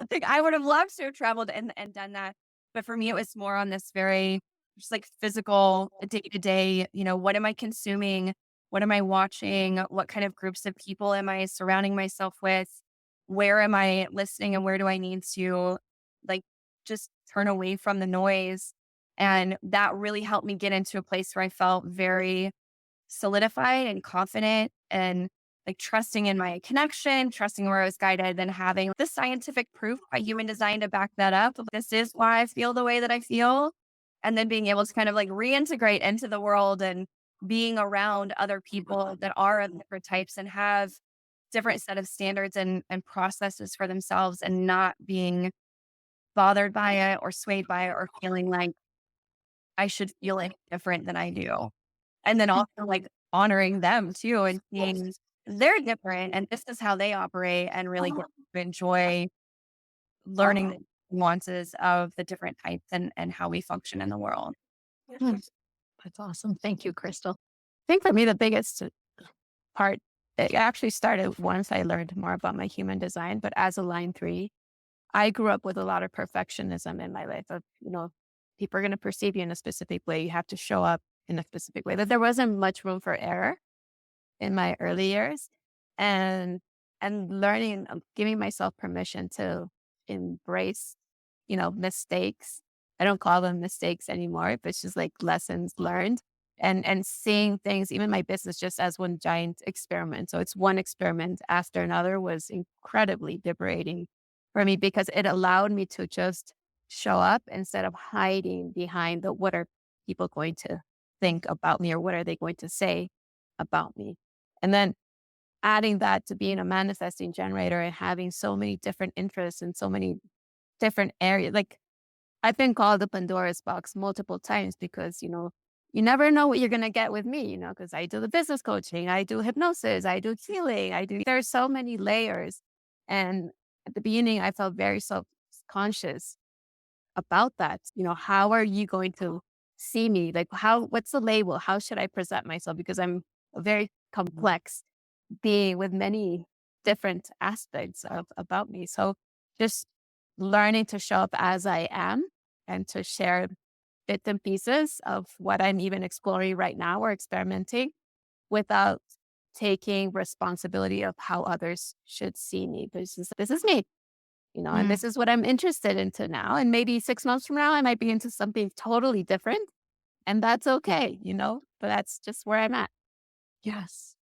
I think I would have loved to have traveled and done that. But for me, it was more on this very just like physical day to day, what am I consuming? What am I watching? What kind of groups of people am I surrounding myself with? Where am I listening and where do I need to like just turn away from the noise? And that really helped me get into a place where I felt very solidified and confident and like trusting in my connection, trusting where I was guided, then having the scientific proof by human design to back that up. This is why I feel the way that I feel. And then being able to kind of like reintegrate into the world and being around other people that are of different types and have different set of standards and processes for themselves and not being bothered by it or swayed by it or feeling like I should feel any different than I do. And then also like honoring them too and seeing they're different and this is how they operate and really get to enjoy learning the nuances of the different types and how we function in the world. Hmm, that's awesome. Thank you, Crystal. I think for me, the biggest part, it actually started once I learned more about my human design, but as a line 3, I grew up with a lot of perfectionism in my life of, people are going to perceive you in a specific way. You have to show up in a specific way. That there wasn't much room for error in my early years. And learning, giving myself permission to embrace, mistakes. I don't call them mistakes anymore, but it's just like lessons learned and seeing things, even my business, just as one giant experiment. So it's one experiment after another was incredibly liberating for me because it allowed me to just show up instead of hiding behind the what are people going to think about me or what are they going to say about me. And then adding that to being a manifesting generator and having so many different interests in so many different areas. Like I've been called the Pandora's box multiple times because, you never know what you're going to get with me, because I do the business coaching, I do hypnosis, I do healing, there's so many layers. And at the beginning, I felt very self-conscious about that. How are you going to see me? Like, what's the label? How should I present myself? Because I'm a very complex being with many different aspects of about me. So just learning to show up as I am and to share bits and pieces of what I'm even exploring right now or experimenting without taking responsibility of how others should see me. This is me, and Mm, this is what I'm interested into now. And maybe 6 months from now, I might be into something totally different. And that's okay, but that's just where I'm at. yes.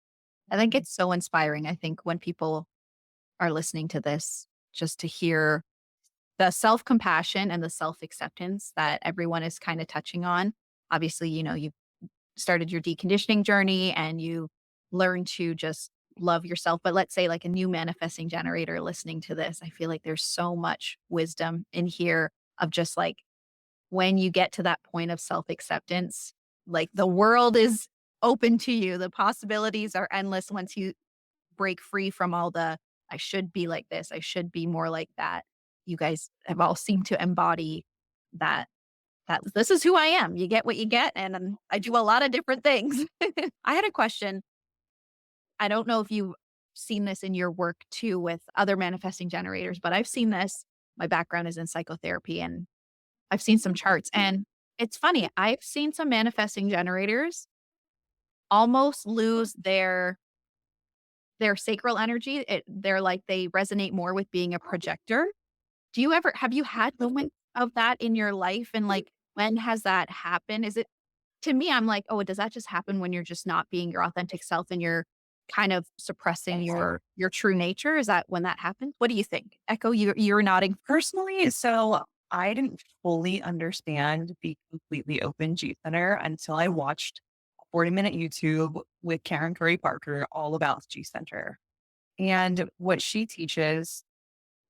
I think it's so inspiring. I think when people are listening to this, just to hear the self compassion and the self acceptance that everyone is kind of touching on. Obviously, you started your deconditioning journey and you learn to just love yourself. But let's say, like a new manifesting generator listening to this, I feel like there's so much wisdom in here of just like when you get to that point of self acceptance, like the world is open to you. The possibilities are endless once you break free from all the I should be like this, I should be more like that. You guys have all seemed to embody that this is who I am. You get what you get and I do a lot of different things. I had a question. I don't know if you've seen this in your work too with other manifesting generators, but I've seen this. My background is in psychotherapy and I've seen some charts and it's funny. I've seen some manifesting generators almost lose their sacral energy, they're like they resonate more with being a projector. Have you had moments of that in your life? And like, when has that happened? Is it to me, I'm like, oh, does that just happen when you're just not being your authentic self and you're kind of suppressing your true nature? Is that when that happens? What do you think? Echo, you're nodding. Personally, so I didn't fully understand the completely open G Center until I watched a 40-minute YouTube with Karen Curry Parker all about G Center. And what she teaches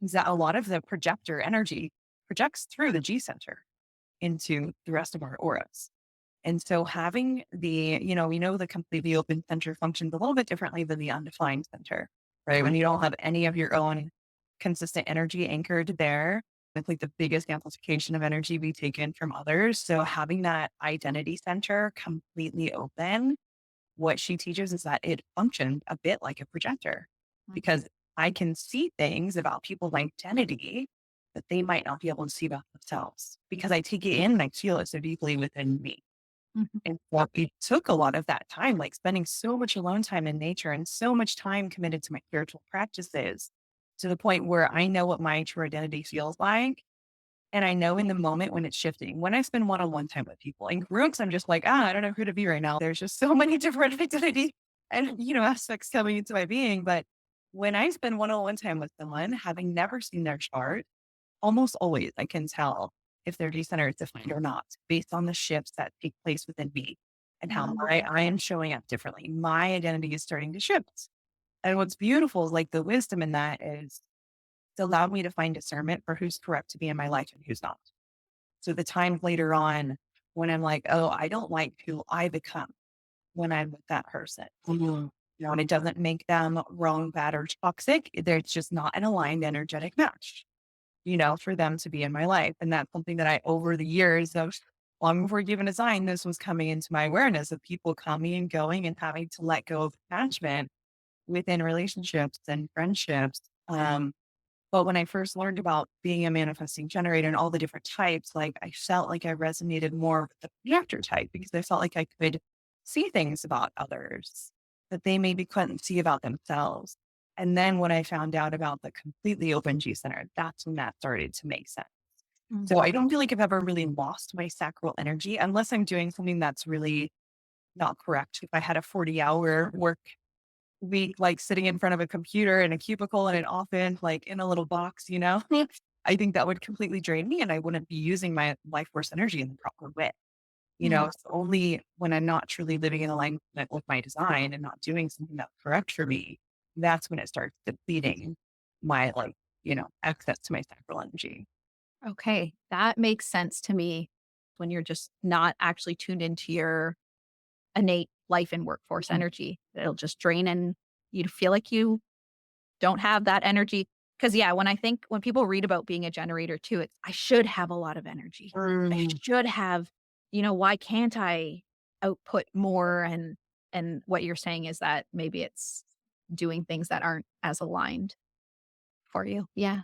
is that a lot of the projector energy projects through the G Center into the rest of our auras. And so having we know the completely open center functions a little bit differently than the undefined center, right? When you don't have any of your own consistent energy anchored there, it's like the biggest amplification of energy we take in from others. So having that identity center completely open, what she teaches is that it functions a bit like a projector because I can see things about people's identity that they might not be able to see about themselves because I take it in and I feel it so deeply within me. Mhm. And what it took a lot of that time, like spending so much alone time in nature and so much time committed to my spiritual practices to the point where I know what my true identity feels like. And I know in the moment when it's shifting, when I spend one-on-one time with people in groups, I'm just like, I don't know who to be right now. There's just so many different identity and, aspects coming into my being. But when I spend one-on-one time with someone, having never seen their chart, almost always I can tell if their decenter is defined or not based on the shifts that take place within me and how I am showing up differently. My identity is starting to shift. And what's beautiful is like the wisdom in that is it's allowed me to find discernment for who's correct to be in my life and who's not. So the times later on when I'm like, oh, I don't like who I become when I'm with that person. And it doesn't make them wrong, bad, or toxic. There's just not an aligned energetic match, for them to be in my life. And that's something that I, over the years of long before given a sign, this was coming into my awareness of people coming and going and having to let go of attachment within relationships and friendships. But when I first learned about being a manifesting generator and all the different types, like I felt like I resonated more with the projector type because I felt like I could see things about others that they maybe couldn't see about themselves. And then when I found out about the completely open G center, that's when that started to make sense. So I don't feel like I've ever really lost my sacral energy unless I'm doing something that's really not correct. If I had a 40-hour work week, like sitting in front of a computer in a cubicle in an office, like in a little box, I think that would completely drain me and I wouldn't be using my life force energy in the proper way. It's only when I'm not truly living in alignment with my design and not doing something that's correct for me, that's when it starts depleting my access to my sacral energy. Okay, that makes sense to me when you're just not actually tuned into your innate life and workforce energy. It'll just drain and you feel like you don't have that energy. Because yeah, when people read about being a generator too, it's I should have a lot of energy. I should have, why can't I output more? And what you're saying is that maybe it's doing things that aren't as aligned for you. Yeah.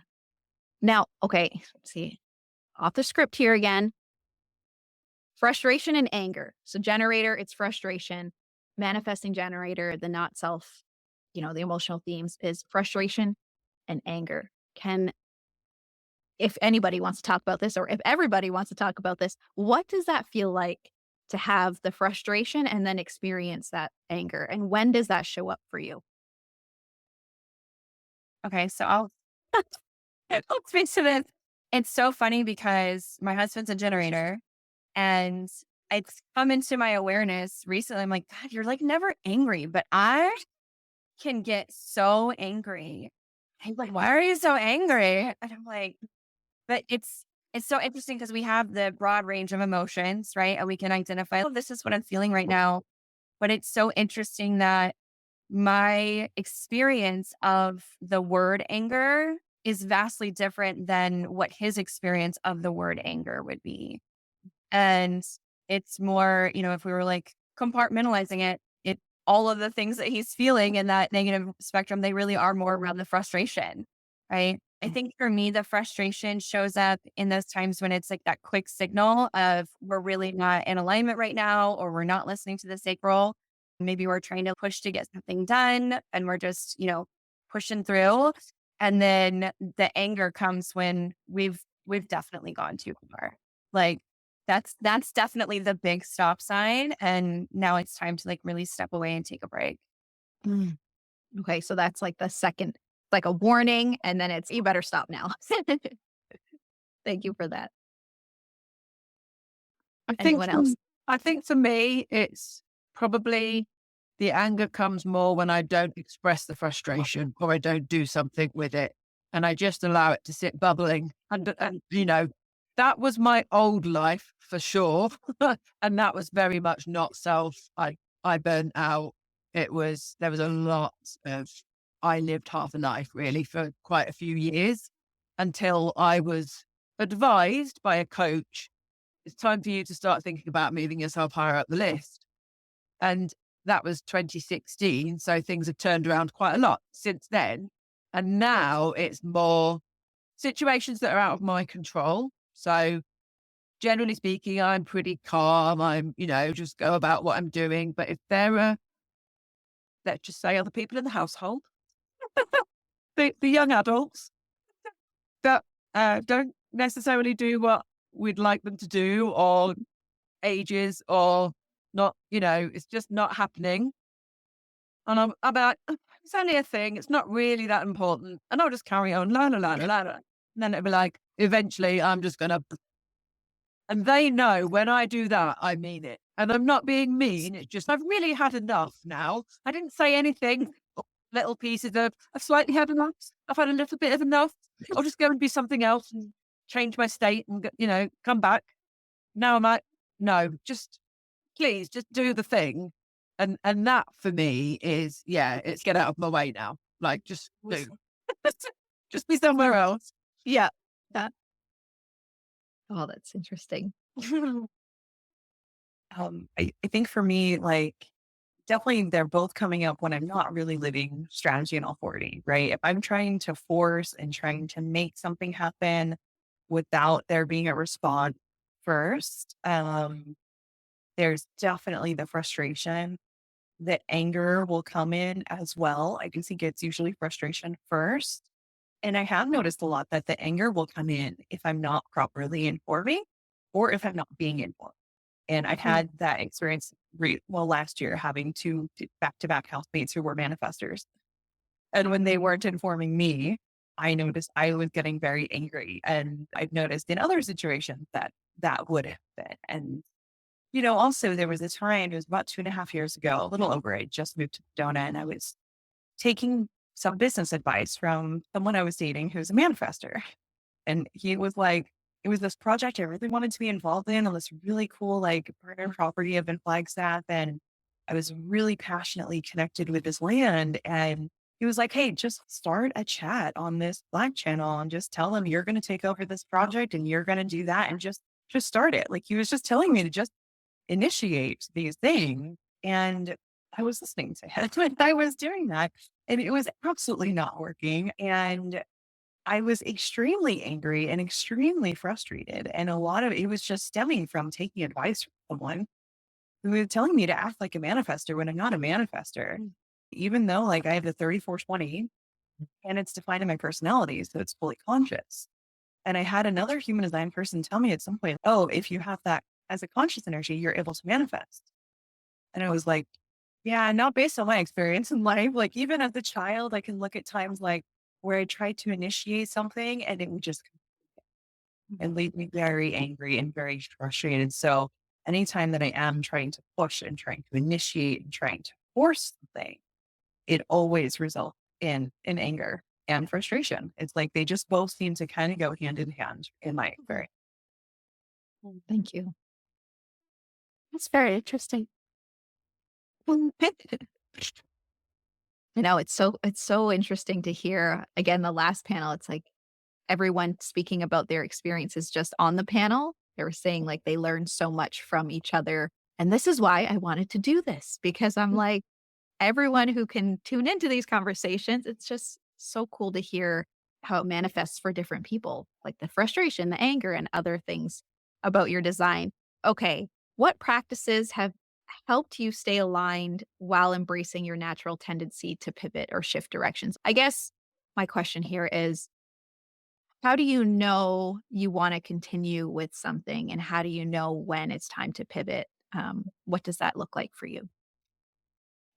Now, okay, let's see. Off the script here again. Frustration and anger. So generator, it's frustration. Manifesting generator, the not self, the emotional themes is frustration and anger. If anybody wants to talk about this or if everybody wants to talk about this, what does that feel like to have the frustration and then experience that anger? And when does that show up for you? Okay, so I'll speak to this. It's so funny because my husband's a generator and it's come into my awareness recently. I'm like, God, you're like never angry, but I can get so angry. I'm like, why are you so angry? And I'm like, but it's so interesting because we have the broad range of emotions, right? And we can identify, oh, this is what I'm feeling right now. But it's so interesting that my experience of the word anger is vastly different than what his experience of the word anger would be. And it's more, if we were like compartmentalizing it, all of the things that he's feeling in that negative spectrum, they really are more around the frustration, right? I think for me, the frustration shows up in those times when it's like that quick signal of we're really not in alignment right now, or we're not listening to the sacral. Maybe we're trying to push to get something done and we're just, pushing through. And then the anger comes when we've definitely gone too far. Like that's definitely the big stop sign. And now it's time to like really step away and take a break. Mm. Okay, so that's like the second, like a warning, and then it's you better stop now. Thank you for that. I think Anyone for, else? I think for me, it's probably the anger comes more when I don't express the frustration or I don't do something with it, and I just allow it to sit bubbling. And that was my old life for sure, and that was very much not self. I burnt out. There was a lot of I lived half a life really for quite a few years until I was advised by a coach, it's time for you to start thinking about moving yourself higher up the list. And that was 2016. So things have turned around quite a lot since then. And now it's more situations that are out of my control. So generally speaking, I'm pretty calm. Just go about what I'm doing. But if there are, let's just say, other people in the household, the young adults that don't necessarily do what we'd like them to do, or ages, or not, it's just not happening. And I'm like, it's only a thing. It's not really that important. And I'll just carry on, la, la, la, la, la, la. And then it'll be like, eventually I'm just going to, and they know when I do that, I mean it. And I'm not being mean. It's just, I've really had enough now. I didn't say anything, little pieces of, I've slightly had enough. I've had a little bit of enough. I'll just go and be something else and change my state and, come back. Now I'm like, no, just please just do the thing. And that for me is, it's get out of my way now. Like just do. Just be somewhere else. Yeah. That. Oh, that's interesting. I think for me, like definitely they're both coming up when I'm not really living strategy and authority, right? If I'm trying to force and trying to make something happen without there being a response first, there's definitely the frustration. The anger will come in as well. I do think it's usually frustration first. And I have noticed a lot that the anger will come in if I'm not properly informing or if I'm not being informed. And I've had that experience last year having two back to back housemates who were manifestors. And when they weren't informing me, I noticed I was getting very angry. And I've noticed in other situations that that would have been. And also there was a time, it was about 2.5 years ago, a little over, I just moved to Sedona and I was taking some business advice from someone I was dating who's a manifester. And he was like, it was this project I really wanted to be involved in on this really cool, like burner property up in Flagstaff. And I was really passionately connected with this land. And he was like, hey, just start a chat on this Slack channel and just tell them you're going to take over this project and you're going to do that and just start it. Like he was just telling me to just initiate these things. And I was listening to him when I was doing that. And it was absolutely not working. And I was extremely angry and extremely frustrated. And a lot of it was just stemming from taking advice from someone who was telling me to act like a manifester when I'm not a manifester, even though like I have the 3420 and it's defined in my personality. So it's fully conscious. And I had another human design person tell me at some point, oh, if you have that as a conscious energy, you're able to manifest. And I was like, yeah, not based on my experience in life. Like even as a child, I can look at times like where I tried to initiate something and it would just and leave me very angry and very frustrated. So anytime that I am trying to push and trying to initiate and trying to force something, it always results in anger and frustration. It's like they just both seem to kind of go hand in hand in my experience. Thank you. That's very interesting. I know it's so interesting to hear again the last panel. It's like everyone speaking about their experiences just on the panel. They were saying like they learned so much from each other. And this is why I wanted to do this because I'm like, everyone who can tune into these conversations, it's just so cool to hear how it manifests for different people, like the frustration, the anger, and other things about your design. Okay, what practices have helped you stay aligned while embracing your natural tendency to pivot or shift directions? I guess my question here is, how do you know you want to continue with something, and how do you know when it's time to pivot? What does that look like for you?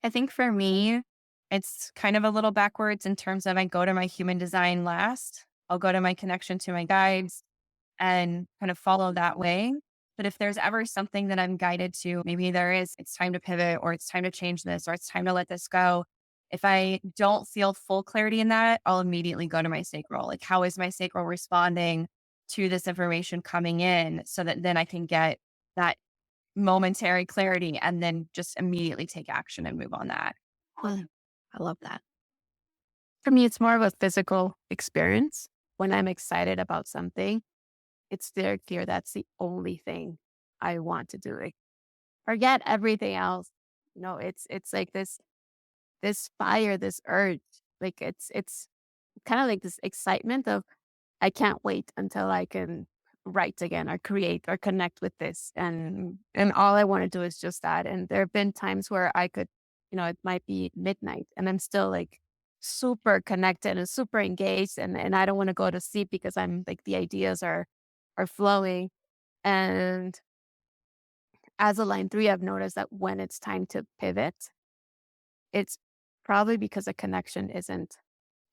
I think for me, it's kind of a little backwards in terms of I go to my human design last. I'll go to my connection to my guides and kind of follow that way. But if there's ever something that I'm guided to, maybe it's time to pivot or it's time to change this or it's time to let this go. If I don't feel full clarity in that, I'll immediately go to my sacral. Like, how is my sacral responding to this information coming in so that then I can get that momentary clarity and then just immediately take action and move on that. Well, I love that. For me, it's more of a physical experience. When I'm excited about something, it's very clear that's the only thing I want to do. Like, forget everything else. It's like this fire, this urge. Like it's kind of like this excitement of I can't wait until I can write again or create or connect with this. And all I want to do is just that. And there have been times where I could, it might be midnight and I'm still like super connected and super engaged and I don't want to go to sleep because I'm like the ideas are flowing. And as a line three, I've noticed that when it's time to pivot, it's probably because the connection isn't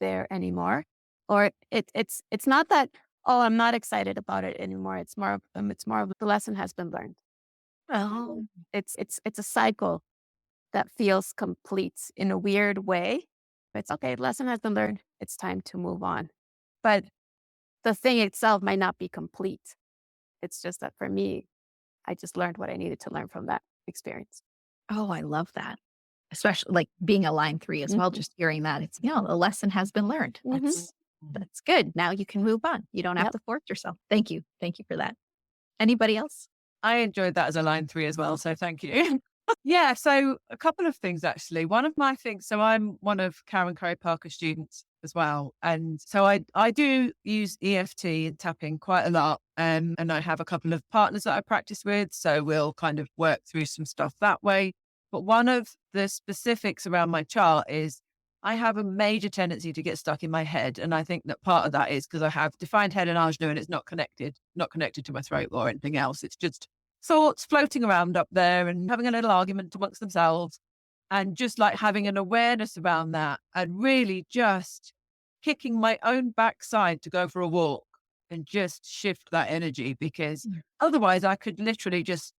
there anymore. Or it's not that, oh, I'm not excited about it anymore. It's more of the lesson has been learned. Oh, It's a cycle that feels complete in a weird way. It's okay, lesson has been learned. It's time to move on. But the thing itself might not be complete. It's just that for me, I just learned what I needed to learn from that experience. oh, I love that. Especially like being a line three as well. Mhm. Just hearing that, it's the lesson has been learned. Mhm. That's good. Now you can move on. You don't have Yep. to force yourself. Thank you for that. Anybody else? I enjoyed that as a line three as well. So thank you. Yeah. So a couple of things actually. One of my things, so I'm one of Karen Curry Parker's students as well. And so I do use EFT and tapping quite a lot. And I have a couple of partners that I practice with. So we'll kind of work through some stuff that way. But one of the specifics around my chart is I have a major tendency to get stuck in my head. And I think that part of that is because I have defined head and ajna and it's not connected to my throat or anything else. It's just thoughts floating around up there and having a little argument amongst themselves and just like having an awareness around that and really just kicking my own backside to go for a walk and just shift that energy because otherwise I could literally just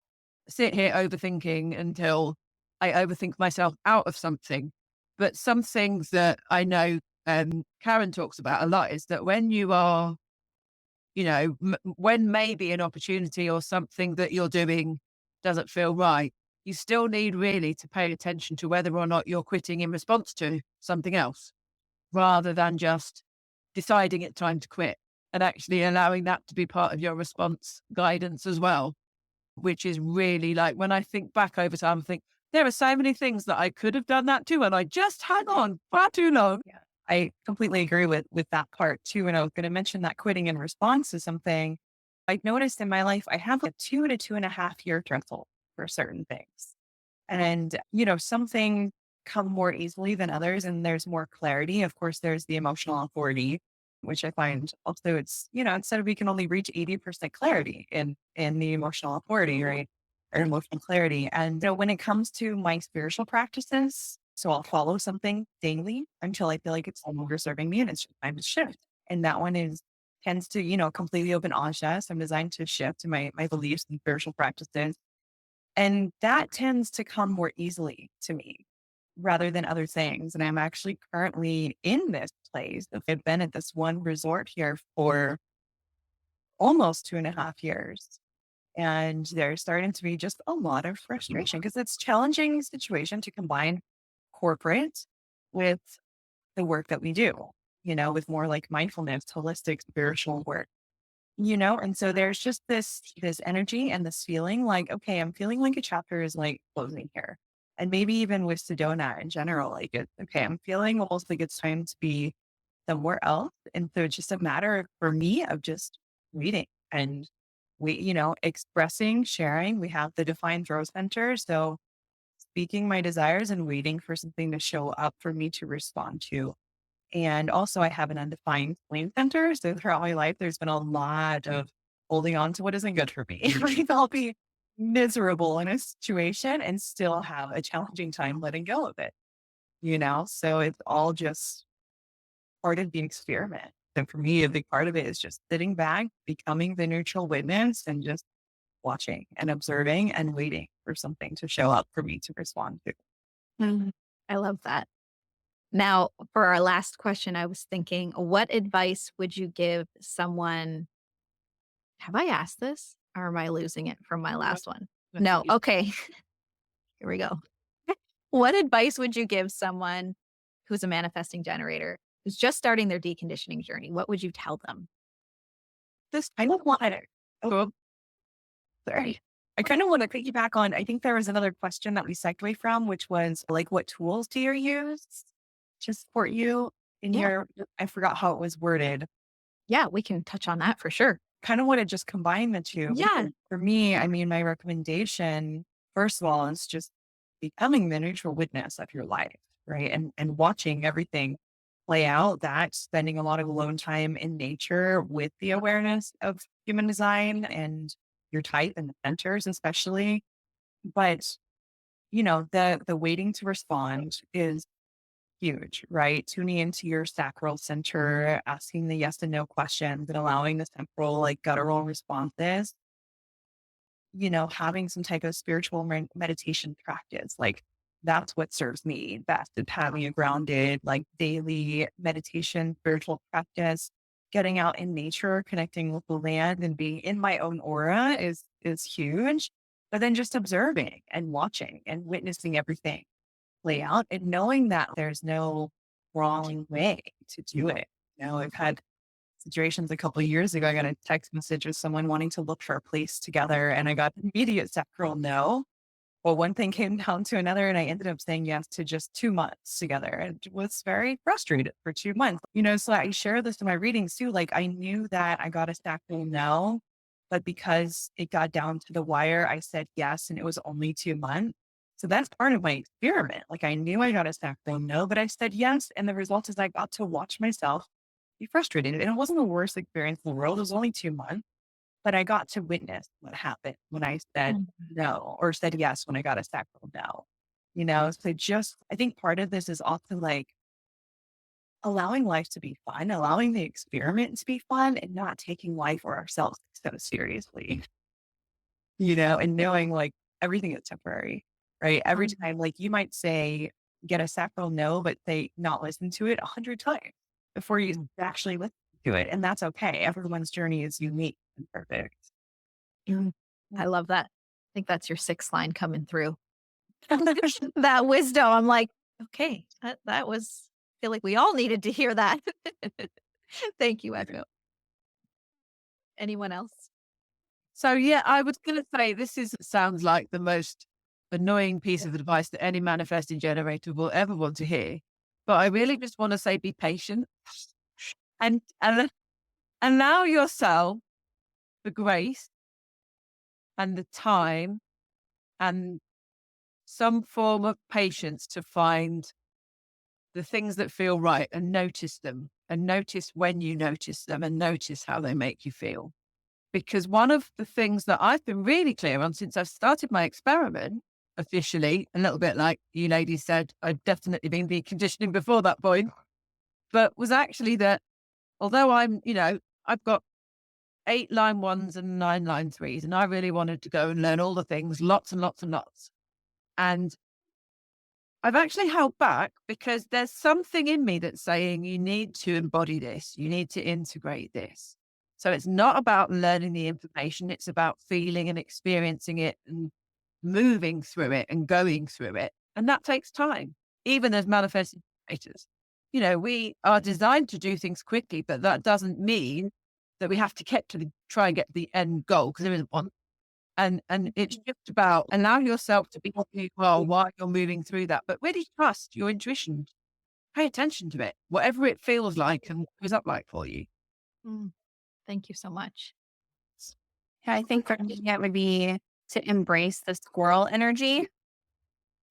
sit here overthinking until I overthink myself out of something. But some things that I know Karen talks about a lot is that when you are when maybe an opportunity or something that you're doing doesn't feel right, you still need really to pay attention to whether or not you're quitting in response to something else rather than just deciding it's time to quit and actually allowing that to be part of your response guidance as well, which is really like when I think back over time, I think there are so many things that I could have done that too. And I just hang on far too long. I completely agree with that part too. And I was going to mention that quitting in response to something I've noticed in my life. I have a 2 to 2.5 year threshold for certain things. And, some things come more easily than others and there's more clarity. Of course, there's the emotional authority, which I find also instead of we can only reach 80% clarity in the emotional authority, right? Or emotional clarity. And when it comes to my spiritual practices, so I'll follow something daily until I feel like it's no longer serving me and it's just time to shift. And that one tends to, completely open ajna. So I'm designed to shift to my beliefs and spiritual practices. And that tends to come more easily to me rather than other things. And I'm actually currently in this place. I've been at this one resort here for almost 2.5 years. And there's starting to be just a lot of frustration because it's challenging situation to combine corporate with the work that we do, with more like mindfulness, holistic, spiritual work, and so there's just this energy and this feeling like, okay, I'm feeling like a chapter is like closing here. And maybe even with Sedona in general, like okay, I'm feeling almost like it's time to be somewhere else. And so it's just a matter for me of just reading and expressing, sharing. We have the Defined Rose Center. So speaking my desires and waiting for something to show up for me to respond to. And also, I have an undefined flame center. So throughout my life, there's been a lot of holding on to what isn't good for me. Like, I'll be miserable in a situation and still have a challenging time letting go of it, So it's all just part of the experiment. And for me, a big part of it is just sitting back, becoming the neutral witness, and just watching and observing and waiting for something to show up for me to respond to. Mhm. I love that. Now, for our last question, I was thinking, what advice would you give someone? Have I asked this or am I losing it from my last one? No. Okay. Here we go. What advice would you give someone who's a manifesting generator who's just starting their deconditioning journey? What would you tell them? This I don't want to. Oh, sorry. I kind of want to piggyback on. I think there was another question that we segued from, which was like, what tools do you use to support you in Yeah. your? I forgot how it was worded. Yeah, we can touch on that for sure. Kind of want to just combine the two. Yeah. For me, I mean, my recommendation, first of all, is just becoming the neutral witness of your life, right? And watching everything play out, that spending a lot of alone time in nature with the awareness of human design and your type and the centers, especially. But, the waiting to respond is huge, right? Tuning into your sacral center, asking the yes and no questions and allowing the temporal, like guttural responses, having some type of spiritual meditation practice. Like that's what serves me best is having a grounded, like daily meditation, spiritual practice, getting out in nature, connecting with the land and being in my own aura is huge. But then just observing and watching and witnessing everything play out and knowing that there's no wrong way to do it. I've had situations a couple of years ago. I got a text message with someone wanting to look for a place together, and I got an immediate sacral no. Well, one thing came down to another, and I ended up saying yes to just 2 months together and was very frustrated for 2 months. So I share this in my readings too. Like I knew that I got a sacral no, but because it got down to the wire, I said yes, and it was only 2 months. So that's part of my experiment. Like I knew I got a sacral no, but I said yes. And the result is I got to watch myself be frustrated. And it wasn't the worst experience in the world. It was only 2 months, but I got to witness what happened when I said Mhm. no or said yes when I got a sacral no. So I think part of this is also like allowing life to be fun, allowing the experiment to be fun and not taking life or ourselves so seriously, and knowing like everything is temporary, right? Every time, like you might say, get a sacral no, but they not listen to it 100 times before you actually listen to it. And that's okay. Everyone's journey is unique and perfect. Mm. I love that. I think that's your sixth line coming through. That wisdom. I'm like, okay, that was, I feel like we all needed to hear that. Thank you, Echo. Anyone else? So yeah, I was going to say sounds like the most annoying piece of advice that any manifesting generator will ever want to hear. But I really just want to say, be patient and allow yourself the grace and the time and some form of patience to find the things that feel right and notice them and notice when you notice them and notice how they make you feel. Because one of the things that I've been really clear on since I've started my experiment officially, a little bit like you ladies said, I've definitely been deconditioning before that point, but was actually that although I've got 8 line ones and 9 line threes, and I really wanted to go and learn all the things, lots and lots and lots. And I've actually held back because there's something in me that's saying you need to embody this, you need to integrate this. So it's not about learning the information, it's about feeling and experiencing it and moving through it and going through it. And that takes time, even as manifesting creators. We are designed to do things quickly, but that doesn't mean that we have to try and get to the end goal because there isn't one. And it's just about allow yourself to be happy well while you're moving through that, but really trust your intuition. Pay attention to it, whatever it feels like and shows up like for you. Mm, thank you so much. Yeah, I think for me, it would be to embrace the squirrel energy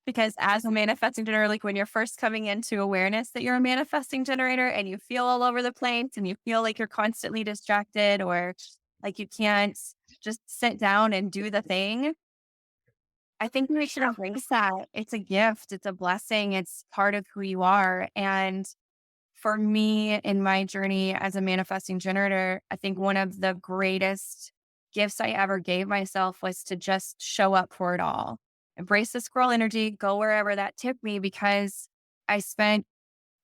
Because as a manifesting generator, like when you're first coming into awareness that you're a manifesting generator and you feel all over the place and you feel like you're constantly distracted or like you can't just sit down and do the thing, I think we should embrace that. It's a gift, it's a blessing, it's part of who you are. And for me, in my journey as a manifesting generator, I think one of the greatest gifts I ever gave myself was to just show up for it all. Embrace the squirrel energy, go wherever that took me, because I spent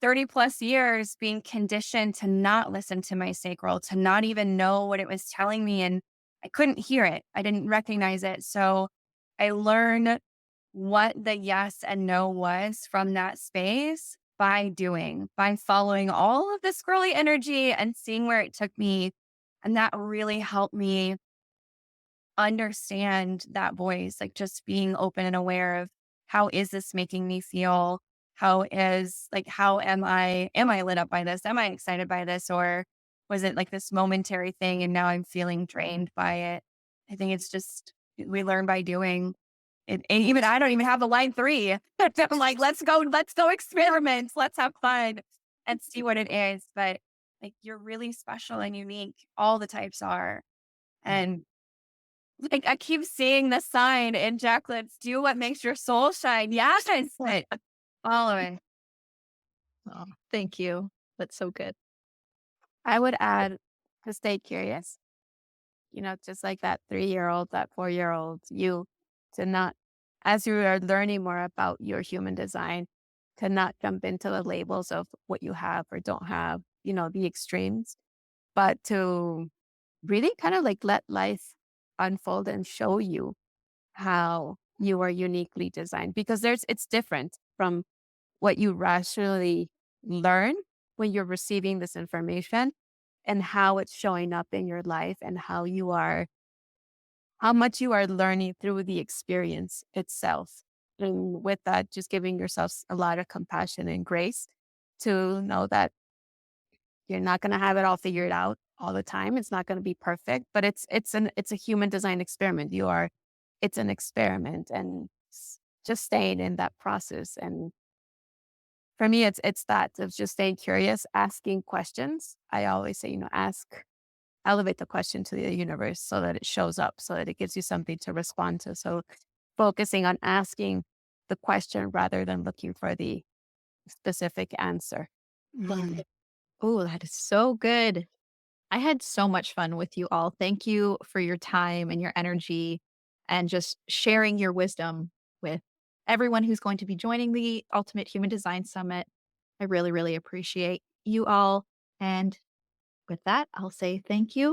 30 plus years being conditioned to not listen to my sacral, to not even know what it was telling me. And I couldn't hear it, I didn't recognize it. So I learned what the yes and no was from that space by doing, by following all of the squirrely energy and seeing where it took me. And that really helped me understand that voice, like just being open and aware of how is this making me feel? How am I lit up by this? Am I excited by this? Or was it like this momentary thing and now I'm feeling drained by it? I think it's just, we learn by doing. And even I don't even have the line 3. I'm like, let's go experiment. Let's have fun and see what it is. But like, you're really special and unique. All the types are. And like, I keep seeing the sign in Jacqueline's, do what makes your soul shine. Yes. Like, follow it. Oh, thank you. That's so good. I would add to stay curious, just like that 3-year-old, that 4-year-old, you to not, as you are learning more about your human design, to not jump into the labels of what you have or don't have, the extremes, but to really kind of like let life unfold and show you how you are uniquely designed, because it's different from what you rationally learn when you're receiving this information and how it's showing up in your life and how much you are learning through the experience itself. And with that, just giving yourself a lot of compassion and grace to know that you're not going to have it all figured out all the time. It's not going to be perfect, but it's a human design experiment. It's an experiment, and just staying in that process. And for me, it's that of just staying curious, asking questions. I always say, elevate the question to the universe so that it shows up, so that it gives you something to respond to. So focusing on asking the question rather than looking for the specific answer. Oh, that is so good. I had so much fun with you all. Thank you for your time and your energy and just sharing your wisdom with everyone who's going to be joining the Ultimate Human Design Summit. I really, really appreciate you all. And with that, I'll say thank you